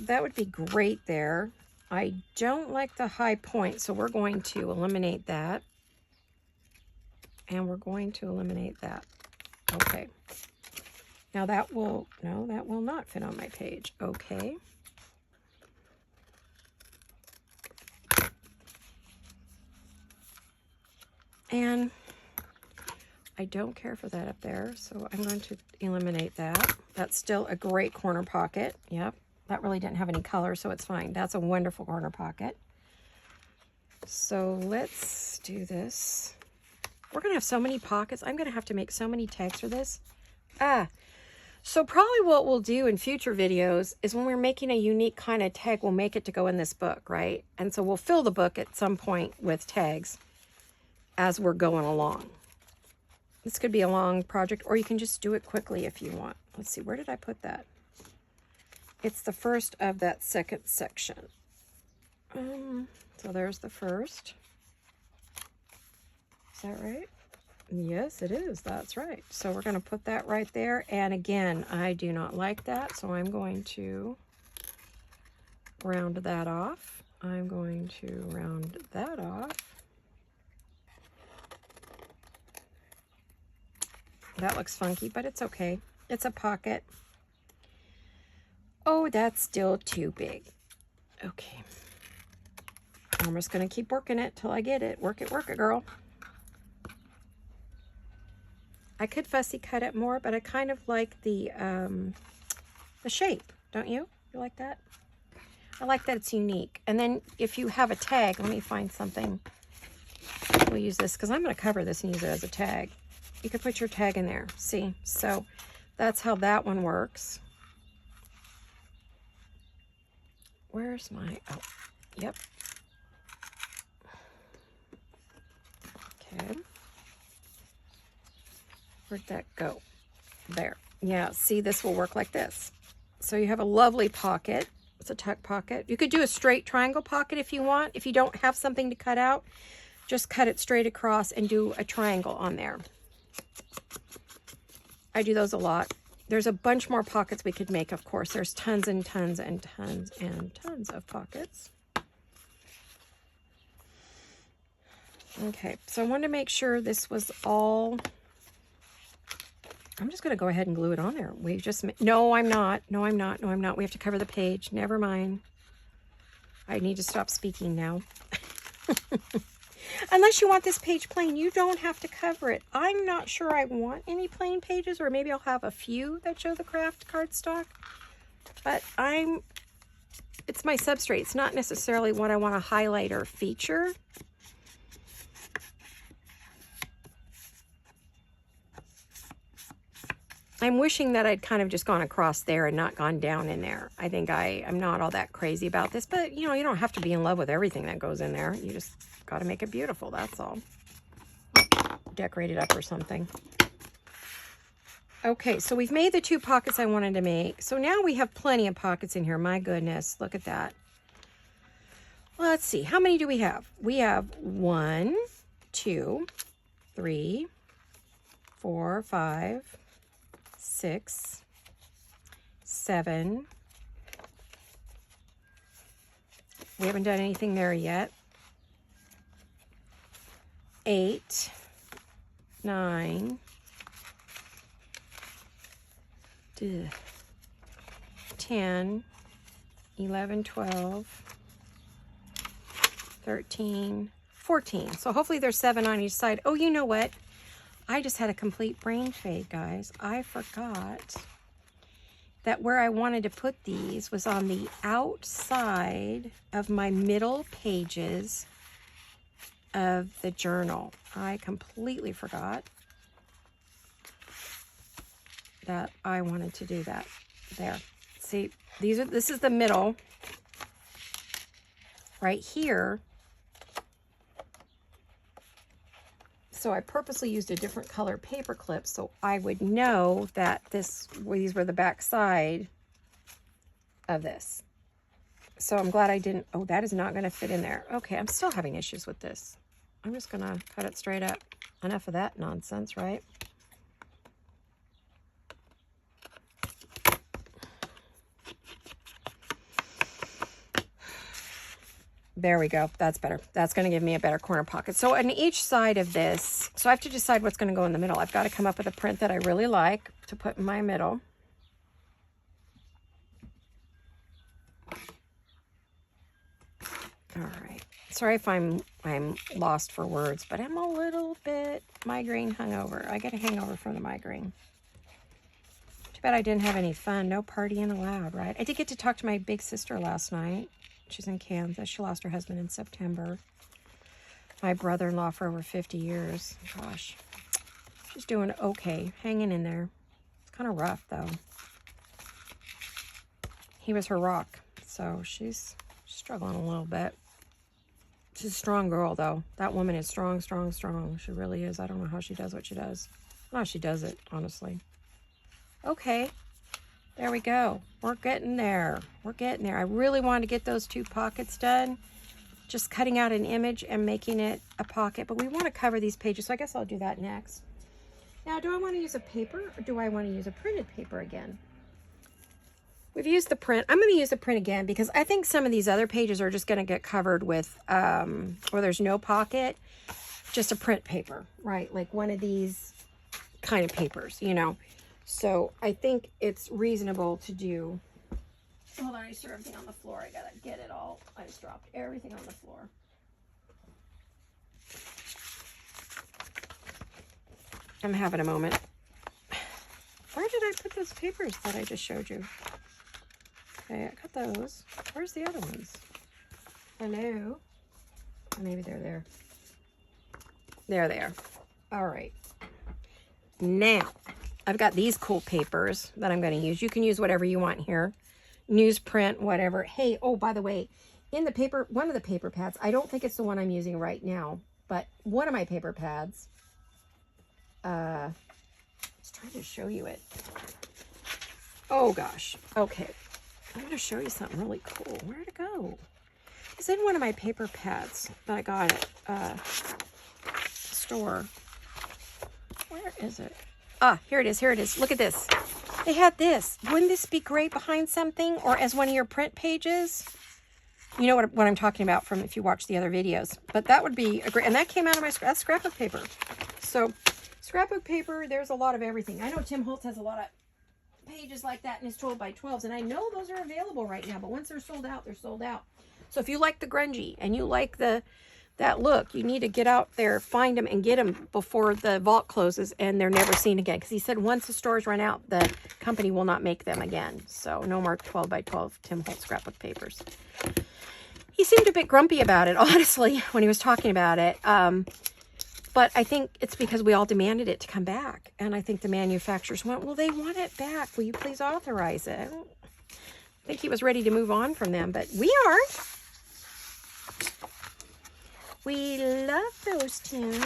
that would be great there. I don't like the high point, so we're going to eliminate that. And we're going to eliminate that. Okay. Now that will not fit on my page. Okay. And I don't care for that up there, so I'm going to eliminate that. That's still a great corner pocket. Yep, that really didn't have any color, so it's fine. That's a wonderful corner pocket. So let's do this. We're going to have so many pockets. I'm going to have to make so many tags for this. So probably what we'll do in future videos is when we're making a unique kind of tag, we'll make it to go in this book, right? And so we'll fill the book at some point with tags as we're going along. This could be a long project, or you can just do it quickly if you want. Let's see, where did I put that? It's the first of that second section. So there's the first. Is that right? Yes, it is. That's right. So we're going to put that right there. And again, I do not like that, so I'm going to round that off. I'm going to round that off. That looks funky, but it's okay. It's a pocket. Oh, that's still too big. Okay. I'm just going to keep working it till I get it. Work it, girl. I could fussy cut it more, but I kind of like the shape, don't you? You like that? I like that it's unique. And then if you have a tag, let me find something. We'll use this because I'm going to cover this and use it as a tag. You could put your tag in there. See? So that's how that one works. Where's my... Oh, yep. Okay. Where'd that go? There. Yeah, see, this will work like this. So you have a lovely pocket. It's a tuck pocket. You could do a straight triangle pocket if you want. If you don't have something to cut out, just cut it straight across and do a triangle on there. I do those a lot. There's a bunch more pockets we could make, of course. There's tons and tons and tons and tons of pockets. Okay, so I wanted to make sure this was all... I'm just going to go ahead and glue it on there. We just... No, I'm not. No, I'm not. No, I'm not. We have to cover the page. Never mind. I need to stop speaking now. Unless you want this page plain, you don't have to cover it. I'm not sure I want any plain pages, or maybe I'll have a few that show the craft cardstock. But it's my substrate. It's not necessarily what I want to highlight or feature. I'm wishing that I'd kind of just gone across there and not gone down in there. I think I'm not all that crazy about this, but you know, you don't have to be in love with everything that goes in there. You just got to make it beautiful, that's all. Decorate it up or something. Okay, so we've made the 2 pockets I wanted to make. So now we have plenty of pockets in here. My goodness, look at that. Let's see, how many do we have? We have 1, 2, 3, 4, 5, 6, 7. We haven't done anything there yet. 8, 9, 10, 11, 12, 13, 14. So hopefully there's 7 on each side. Oh, you know what? I just had a complete brain fade, guys. I forgot that where I wanted to put these was on the outside of my middle pages of the journal. I completely forgot that I wanted to do that. There. See, this is the middle. Right here. So I purposely used a different color paper clip so I would know that these were the back side of this. So I'm glad I didn't, oh, that is not going to fit in there. Okay, I'm still having issues with this. I'm just going to cut it straight up. Enough of that nonsense, right? There we go. That's better. That's going to give me a better corner pocket. So on each side of this, so I have to decide what's going to go in the middle. I've got to come up with a print that I really like to put in my middle. All right. Sorry if I'm lost for words, but I'm a little bit migraine hungover. I get a hangover from the migraine. Too bad I didn't have any fun. No partying allowed, right? I did get to talk to my big sister last night. She's in Kansas. She lost her husband in September. My brother-in-law for over 50 years. Gosh. She's doing okay. Hanging in there. It's kind of rough, though. He was her rock. So she's struggling a little bit. She's a strong girl, though. That woman is strong, strong, strong. She really is. I don't know how she does what she does. I don't know how she does it, honestly. Okay. There we go. We're getting there. We're getting there. I really wanted to get those 2 pockets done. Just cutting out an image and making it a pocket. But we want to cover these pages, so I guess I'll do that next. Now, do I want to use a paper or do I want to use a printed paper again? We've used the print. I'm going to use the print again because I think some of these other pages are just going to get covered with, where there's no pocket, just a print paper, right? Like one of these kind of papers, you know. So I think it's reasonable to do. Hold on, I just threw everything on the floor. I gotta get it all. I just dropped everything on the floor. I'm having a moment. Where did I put those papers that I just showed you? Okay, I got those. Where's the other ones? Hello? Oh, maybe they're there. There they are. All right. Now, I've got these cool papers that I'm going to use. You can use whatever you want here. Newsprint, whatever. Hey, oh, by the way, in the paper, one of the paper pads, I don't think it's the one I'm using right now, but one of my paper pads, let's try to show you it. Oh, gosh. Okay. I'm going to show you something really cool. Where'd it go? It's in one of my paper pads that I got at store. Where is it? Ah, here it is. Here it is. Look at this. They had this. Wouldn't this be great behind something or as one of your print pages? You know what I'm talking about from if you watch the other videos. But that would be a great, and that came out of my scrapbook paper. So scrapbook paper, there's a lot of everything. I know Tim Holtz has a lot of pages like that in his 12 by 12s, and I know those are available right now, but once they're sold out, they're sold out. So if you like the grungy and you like that look, you need to get out there, find them, and get them before the vault closes and they're never seen again. Because he said once the stores run out, the company will not make them again. So no more 12 by 12 Tim Holtz scrapbook papers. He seemed a bit grumpy about it, honestly, when he was talking about it. But I think it's because we all demanded it to come back. And I think the manufacturers went, well, they want it back. Will you please authorize it? I don't think he was ready to move on from them, but we aren't. We love those, Tim.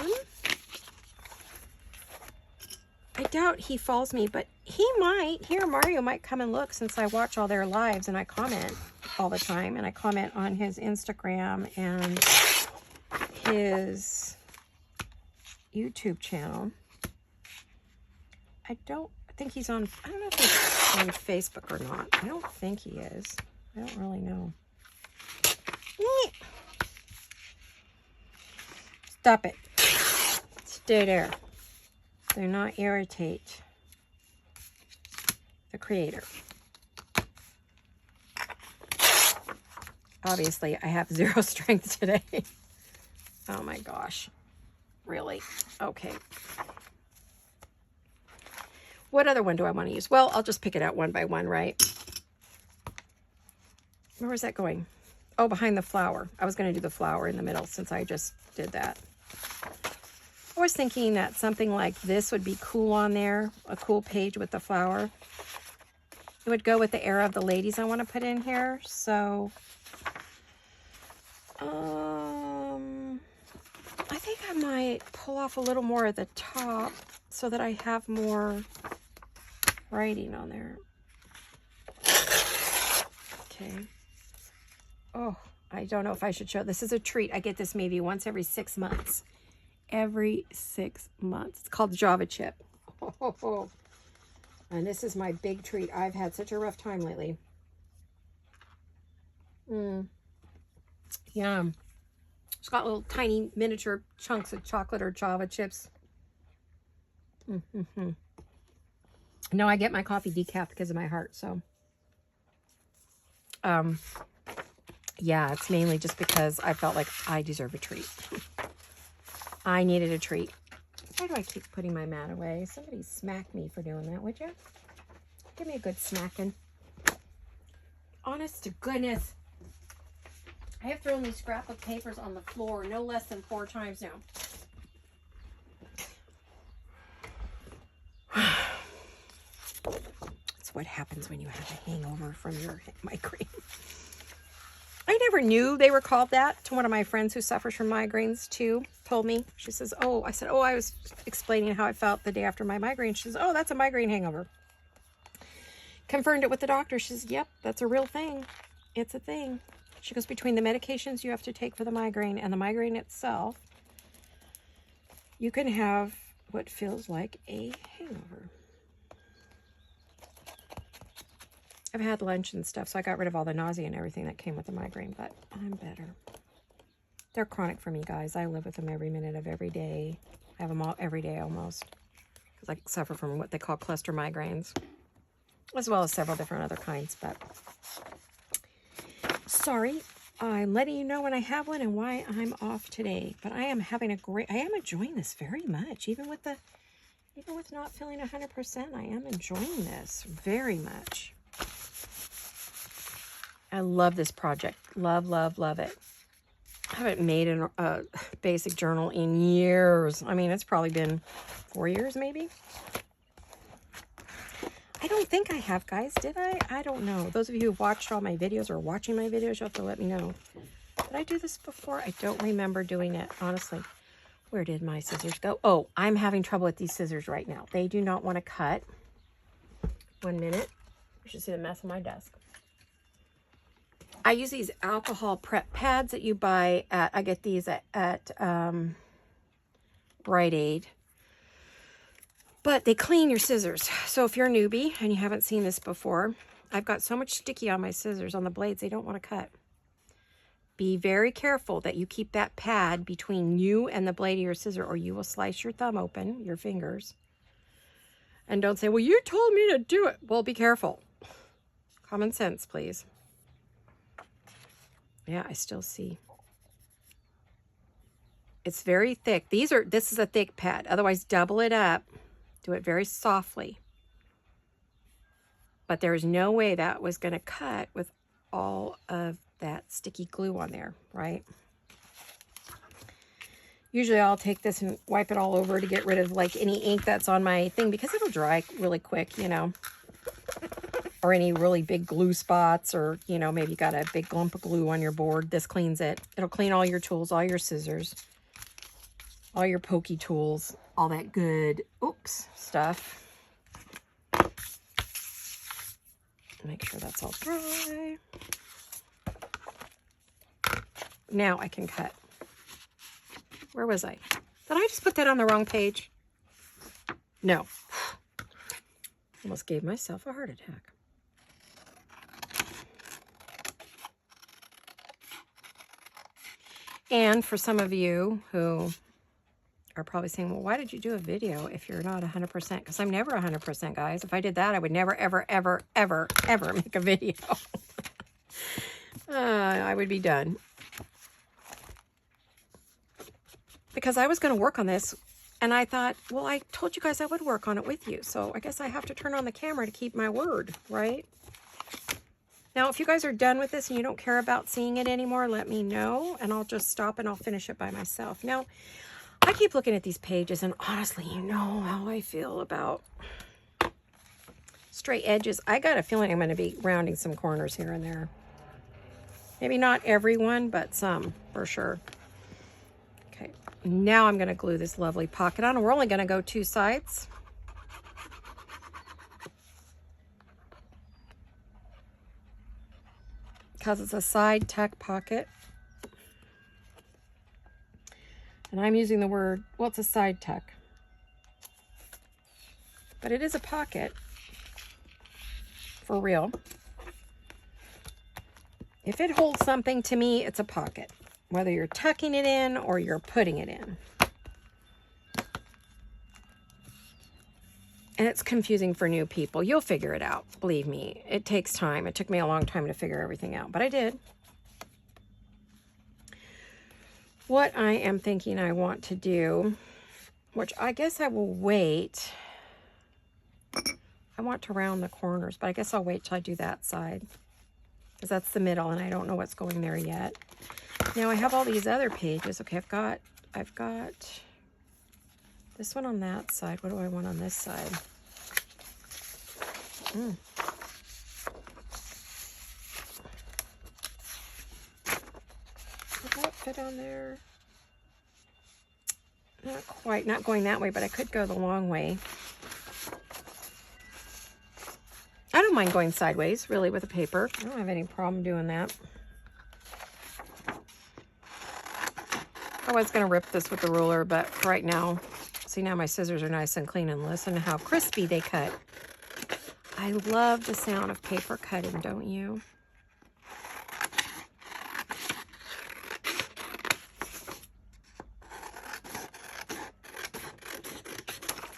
I doubt he follows me, but he might. Here, Mario might come and look since I watch all their lives and I comment all the time. And I comment on his Instagram and his YouTube channel. I think he's on, I don't know if he's on Facebook or not. I don't think he is. I don't really know. Stop it. Stay there. Do not irritate the creator. Obviously, I have 0 strength today. Oh my gosh. Really? Okay. What other one do I want to use? Well, I'll just pick it out one by one, right? Where is that going? Oh, behind the flower. I was going to do the flower in the middle since I just did that. I was thinking that something like this would be cool on there. A cool page with the flower. It would go with the era of the ladies I want to put in here. So, I think I might pull off a little more at the top so that I have more writing on there. Okay. Oh, I don't know if I should show. This is a treat. I get this maybe once every 6 months. Every 6 months. It's called Java Chip. Oh. And this is my big treat. I've had such a rough time lately. Yum. It's got little tiny miniature chunks of chocolate or Java chips. No, I get my coffee decaf because of my heart, so. Yeah, it's mainly just because I felt like I deserve a treat. I needed a treat. Why do I keep putting my mat away? Somebody smack me for doing that, would you? Give me a good smacking. Honest to goodness. I have thrown these scrapbook papers on the floor no less than 4 times now. That's what happens when you have a hangover from your migraine. I never knew they were called that. To one of my friends who suffers from migraines too, told me. She says, oh, I said, oh, I was explaining how I felt the day after my migraine. She says, oh, that's a migraine hangover. Confirmed it with the doctor. She says, yep, that's a real thing. It's a thing. She goes, between the medications you have to take for the migraine and the migraine itself, you can have what feels like a hangover. I've had lunch and stuff, so I got rid of all the nausea and everything that came with the migraine, but I'm better. They're chronic for me, guys. I live with them every minute of every day. I have them all every day almost, because I suffer from what they call cluster migraines, as well as several different other kinds, but sorry. I'm letting you know when I have one and why I'm off today, but I am having I am enjoying this very much, even with not feeling 100%, I am enjoying this very much. I love this project. Love, love, love it. I haven't made a basic journal in years. I mean, it's probably been 4 years, maybe. I don't think I have, guys. Did I? I don't know. Those of you who've watched all my videos or watching my videos, you'll have to let me know. Did I do this before? I don't remember doing it, honestly. Where did my scissors go? Oh, I'm having trouble with these scissors right now. They do not want to cut. 1 minute. You should see the mess on my desk. I use these alcohol prep pads that you buy at, I get these at Rite Aid. But they clean your scissors. So if you're a newbie and you haven't seen this before, I've got so much sticky on my scissors, on the blades, they don't want to cut. Be very careful that you keep that pad between you and the blade of your scissor, or you will slice your thumb open, your fingers. And don't say, well, you told me to do it. Well, be careful. Common sense, please. Yeah, I still see. It's very thick. This is a thick pad. Otherwise, double it up. Do it very softly. But there is no way that was going to cut with all of that sticky glue on there, right? Usually I'll take this and wipe it all over to get rid of like any ink that's on my thing, because it'll dry really quick, you know. Or any really big glue spots, or, you know, maybe you got a big lump of glue on your board. This cleans it. It'll clean all your tools, all your scissors, all your pokey tools, all that good, stuff. Make sure that's all dry. Now I can cut. Where was I? Did I just put that on the wrong page? No. Almost gave myself a heart attack. And for some of you who are probably saying, well, why did you do a video if you're not 100%? Because I'm never 100%, guys. If I did that, I would never, ever, ever, ever, ever make a video. I would be done. Because I was going to work on this, and I thought, well, I told you guys I would work on it with you. So I guess I have to turn on the camera to keep my word, right? Now, if you guys are done with this and you don't care about seeing it anymore, let me know, and I'll just stop and I'll finish it by myself. Now, I keep looking at these pages, and honestly, you know how I feel about straight edges. I got a feeling I'm going to be rounding some corners here and there. Maybe not everyone, but some for sure. Okay, now I'm going to glue this lovely pocket on. We're only going to go 2 sides. Because it's a side tuck pocket. And I'm using the word, well, it's a side tuck. But it is a pocket. For real. If it holds something, to me, it's a pocket. Whether you're tucking it in or you're putting it in. And it's confusing for new people. You'll figure it out. Believe me, it takes time. It took me a long time to figure everything out, but I did. What I am thinking I want to do, which I guess I will wait. I want to round the corners, but I guess I'll wait till I do that side. Because that's the middle, and I don't know what's going there yet. Now I have all these other pages. Okay, I've got this one on that side. What do I want on this side? Would that fit on there? Not quite. Not going that way, but I could go the long way. I don't mind going sideways, really, with a paper. I don't have any problem doing that. I was going to rip this with the ruler, but right now, see, now my scissors are nice and clean, and listen to how crispy they cut. I love the sound of paper cutting, don't you?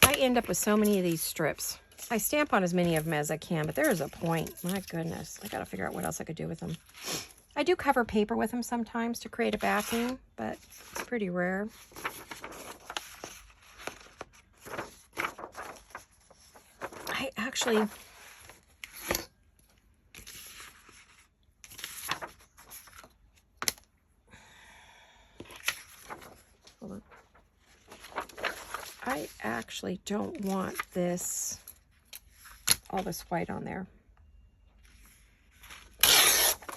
I end up with so many of these strips. I stamp on as many of them as I can, but there is a point. My goodness. I got to figure out what else I could do with them. I do cover paper with them sometimes to create a backing, but it's pretty rare. I actually... Hold on. I actually don't want this... all this white on there.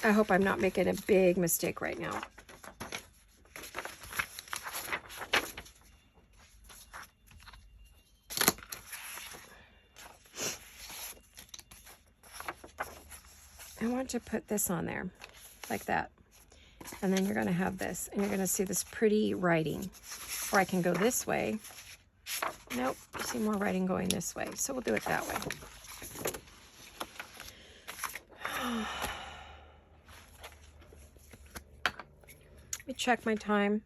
I hope I'm not making a big mistake right now. I want to put this on there, like that. And then you're going to have this, and you're going to see this pretty writing. Or I can go this way. Nope, you see more writing going this way. So we'll do it that way. Let me check my time.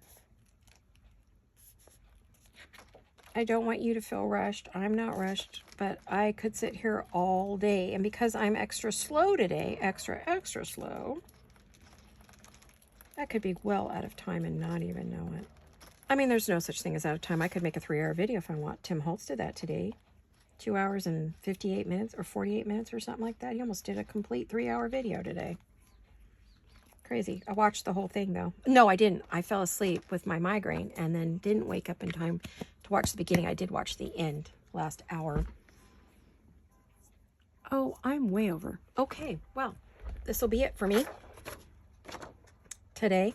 I don't want you to feel rushed. I'm not rushed, but I could sit here all day. And because I'm extra slow today, extra slow, I could be well out of time and not even know it. I mean, there's no such thing as out of time. I could make a 3-hour video if I want. Tim Holtz did that today. 2 hours and 58 minutes or 48 minutes or something like that. He almost did a complete 3-hour video today. Crazy. I watched the whole thing, though. No, I didn't. I fell asleep with my migraine and then didn't wake up in time to watch the beginning. I did watch the end, last hour. Oh, I'm way over. Okay, well, this will be it for me today.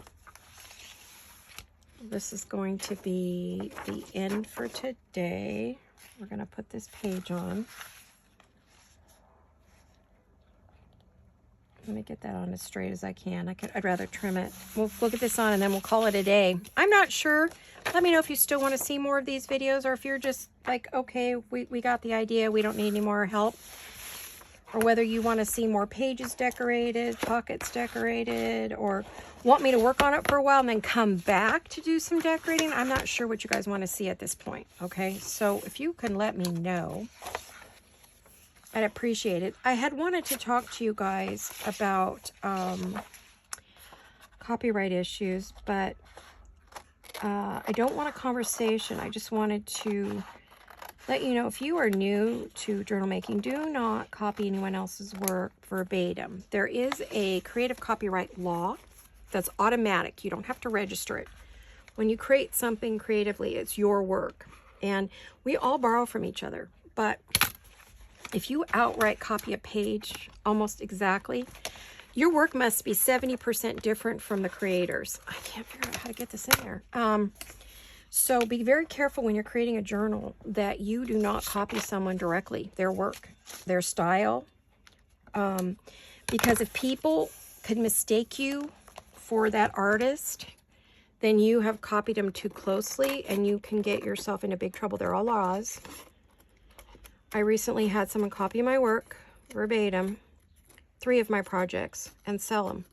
This is going to be the end for today. We're going to put this page on. Let me get that on as straight as I can. I'd rather trim it. We'll get this on and then we'll call it a day. I'm not sure. Let me know if you still want to see more of these videos, or if you're just like, okay, we got the idea. We don't need any more help. Or whether you want to see more pages decorated, pockets decorated, or want me to work on it for a while and then come back to do some decorating. I'm not sure what you guys want to see at this point, okay? So if you can let me know, I'd appreciate it. I had wanted to talk to you guys about copyright issues, but I don't want a conversation. I just wanted to let you know, if you are new to journal making, do not copy anyone else's work verbatim. There is a creative copyright law that's automatic. You don't have to register it. When you create something creatively, it's your work. And we all borrow from each other. But if you outright copy a page almost exactly, your work must be 70% different from the creators. I can't figure out how to get this in there. So be very careful when you're creating a journal that you do not copy someone directly, their work, their style. Because if people could mistake you for that artist, then you have copied them too closely and you can get yourself into big trouble. There are laws. I recently had someone copy my work verbatim, 3 of my projects, and sell them.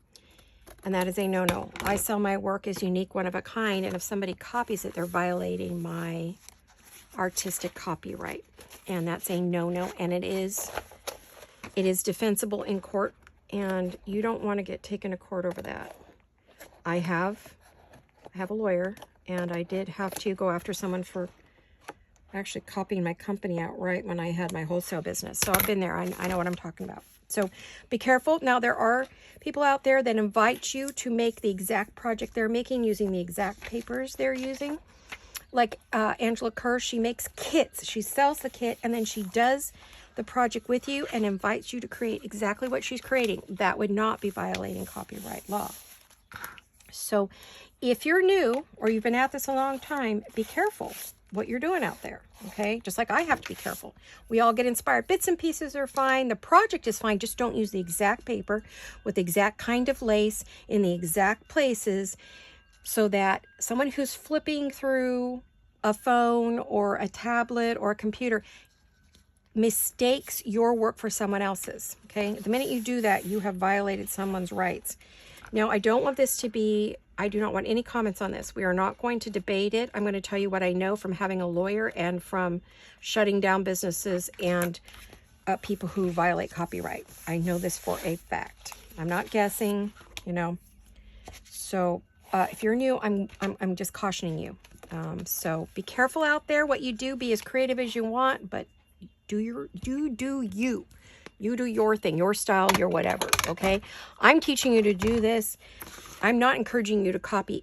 And that is a no-no. I sell my work as unique, one of a kind, and if somebody copies it, they're violating my artistic copyright. And that's a no-no, and it is defensible in court, and you don't want to get taken to court over that. I have a lawyer, and I did have to go after someone for actually copying my company outright when I had my wholesale business. So I've been there. I know what I'm talking about. So be careful. Now, there are people out there that invite you to make the exact project they're making using the exact papers they're using. Like Angela Kerr, she makes kits. She sells the kit and then she does the project with you and invites you to create exactly what she's creating. That would not be violating copyright law. So if you're new or you've been at this a long time, be careful what you're doing out there, okay? Just like I have to be careful. We all get inspired. Bits and pieces are fine. The project is fine. Just don't use the exact paper with the exact kind of lace in the exact places so that someone who's flipping through a phone or a tablet or a computer mistakes your work for someone else's, okay? The minute you do that, you have violated someone's rights. Now, I don't want this to be, I do not want any comments on this. We are not going to debate it. I'm going to tell you what I know from having a lawyer and from shutting down businesses and people who violate copyright. I know this for a fact. I'm not guessing, you know. So if you're new, I'm just cautioning you. So be careful out there. What you do, be as creative as you want, but do you. You do your thing, your style, your whatever, okay? I'm teaching you to do this. I'm not encouraging you to copy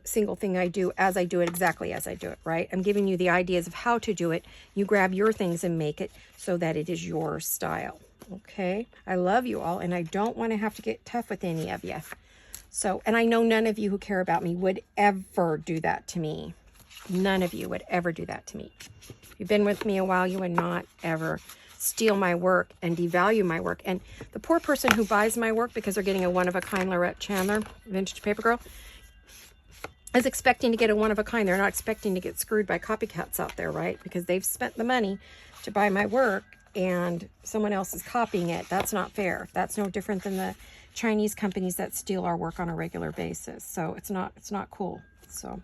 single thing I do as I do it, exactly as I do it, right? I'm giving you the ideas of how to do it. You grab your things and make it so that it is your style, okay? I love you all, and I don't want to have to get tough with any of you. So, and I know none of you who care about me would ever do that to me. None of you would ever do that to me. If you've been with me a while, you would not ever steal my work and devalue my work. And the poor person who buys my work because they're getting a one-of-a-kind Laurette Chandler vintage paper girl is expecting to get a one-of-a-kind. They're not expecting to get screwed by copycats out there, right? Because they've spent the money to buy my work and someone else is copying it. That's not fair. That's no different than the Chinese companies that steal our work on a regular basis. So it's not cool. So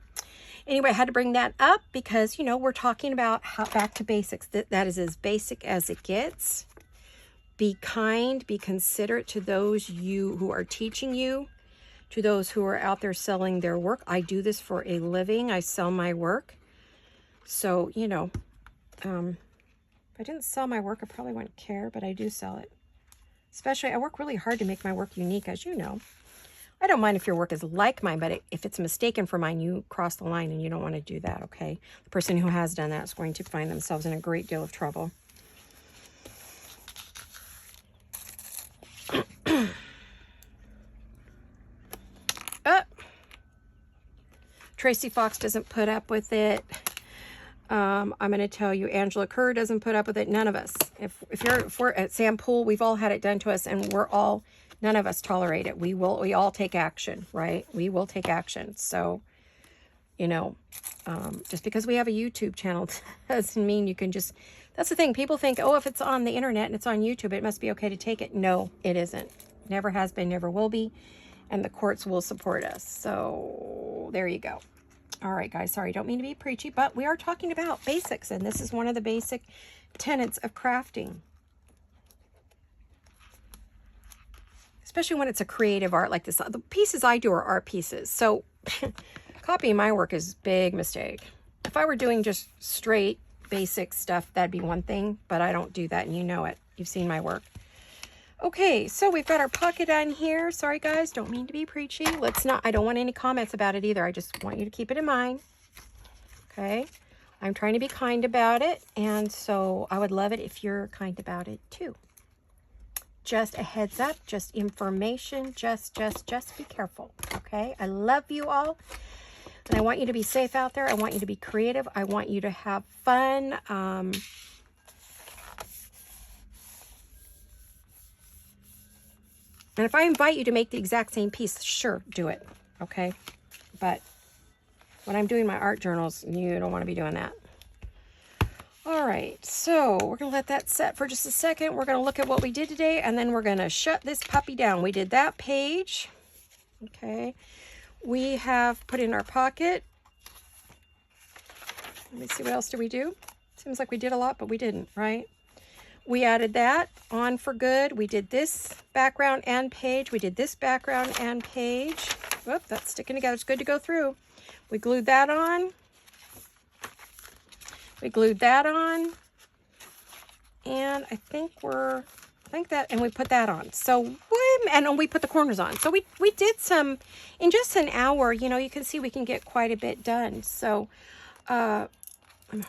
anyway, I had to bring that up because, you know, we're talking about how back to basics. That is as basic as it gets. Be kind, be considerate to those who are teaching you, to those who are out there selling their work. I do this for a living. I sell my work. So, you know, if I didn't sell my work, I probably wouldn't care, but I do sell it. Especially, I work really hard to make my work unique, as you know. I don't mind if your work is like mine, but if it's mistaken for mine, you cross the line and you don't want to do that, okay? The person who has done that is going to find themselves in a great deal of trouble. Tracy Fox doesn't put up with it. I'm going to tell you, Angela Kerr doesn't put up with it. None of us. If we're at Sam Pool, we've all had it done to us, and none of us tolerate it. We all take action, right? We will take action. So, you know, just because we have a YouTube channel doesn't mean you can just, that's the thing. People think, oh, if it's on the internet and it's on YouTube, it must be okay to take it. No, it isn't. Never has been, never will be. And the courts will support us. So there you go. All right, guys, sorry, don't mean to be preachy, but we are talking about basics, and this is one of the basic tenets of crafting. Especially when it's a creative art like this. The pieces I do are art pieces, so copying my work is a big mistake. If I were doing just straight basic stuff, that'd be one thing, but I don't do that, and you know it. You've seen my work. Okay, so we've got our pocket on here. Sorry guys, don't mean to be preachy. I don't want any comments about it either. I just want you to keep it in mind. Okay, I'm trying to be kind about it, and so I would love it if you're kind about it too. Just a heads up, just information, just be careful, okay? I love you all, and I want you to be safe out there. I want you to be creative. I want you to have fun. And if I invite you to make the exact same piece, sure, do it, okay? But when I'm doing my art journals, you don't want to be doing that. All right, so we're going to let that set for just a second. We're going to look at what we did today, and then we're going to shut this puppy down. We did that page. Okay. We have put in our pocket. Let me see, what else did we do? Seems like we did a lot, but we didn't, right? We added that on for good. We did this background and page. We did this background and page. Whoop, that's sticking together. It's good to go through. We glued that on. We glued that on, and I think that, and we put that on. So, and we put the corners on. So we did some, in just an hour, you know, you can see we can get quite a bit done. So, I'm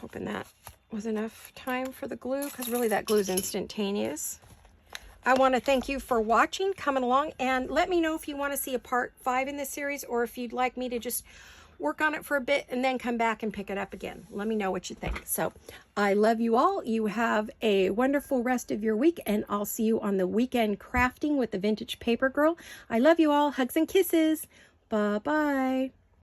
hoping that was enough time for the glue, because really that glue is instantaneous. I want to thank you for watching, coming along, and let me know if you want to see a part 5 in this series, or if you'd like me to just work on it for a bit and then come back and pick it up again. Let me know what you think. So I love you all. You have a wonderful rest of your week, and I'll see you on the weekend crafting with the Vintage Paper Girl. I love you all. Hugs and kisses. Bye-bye.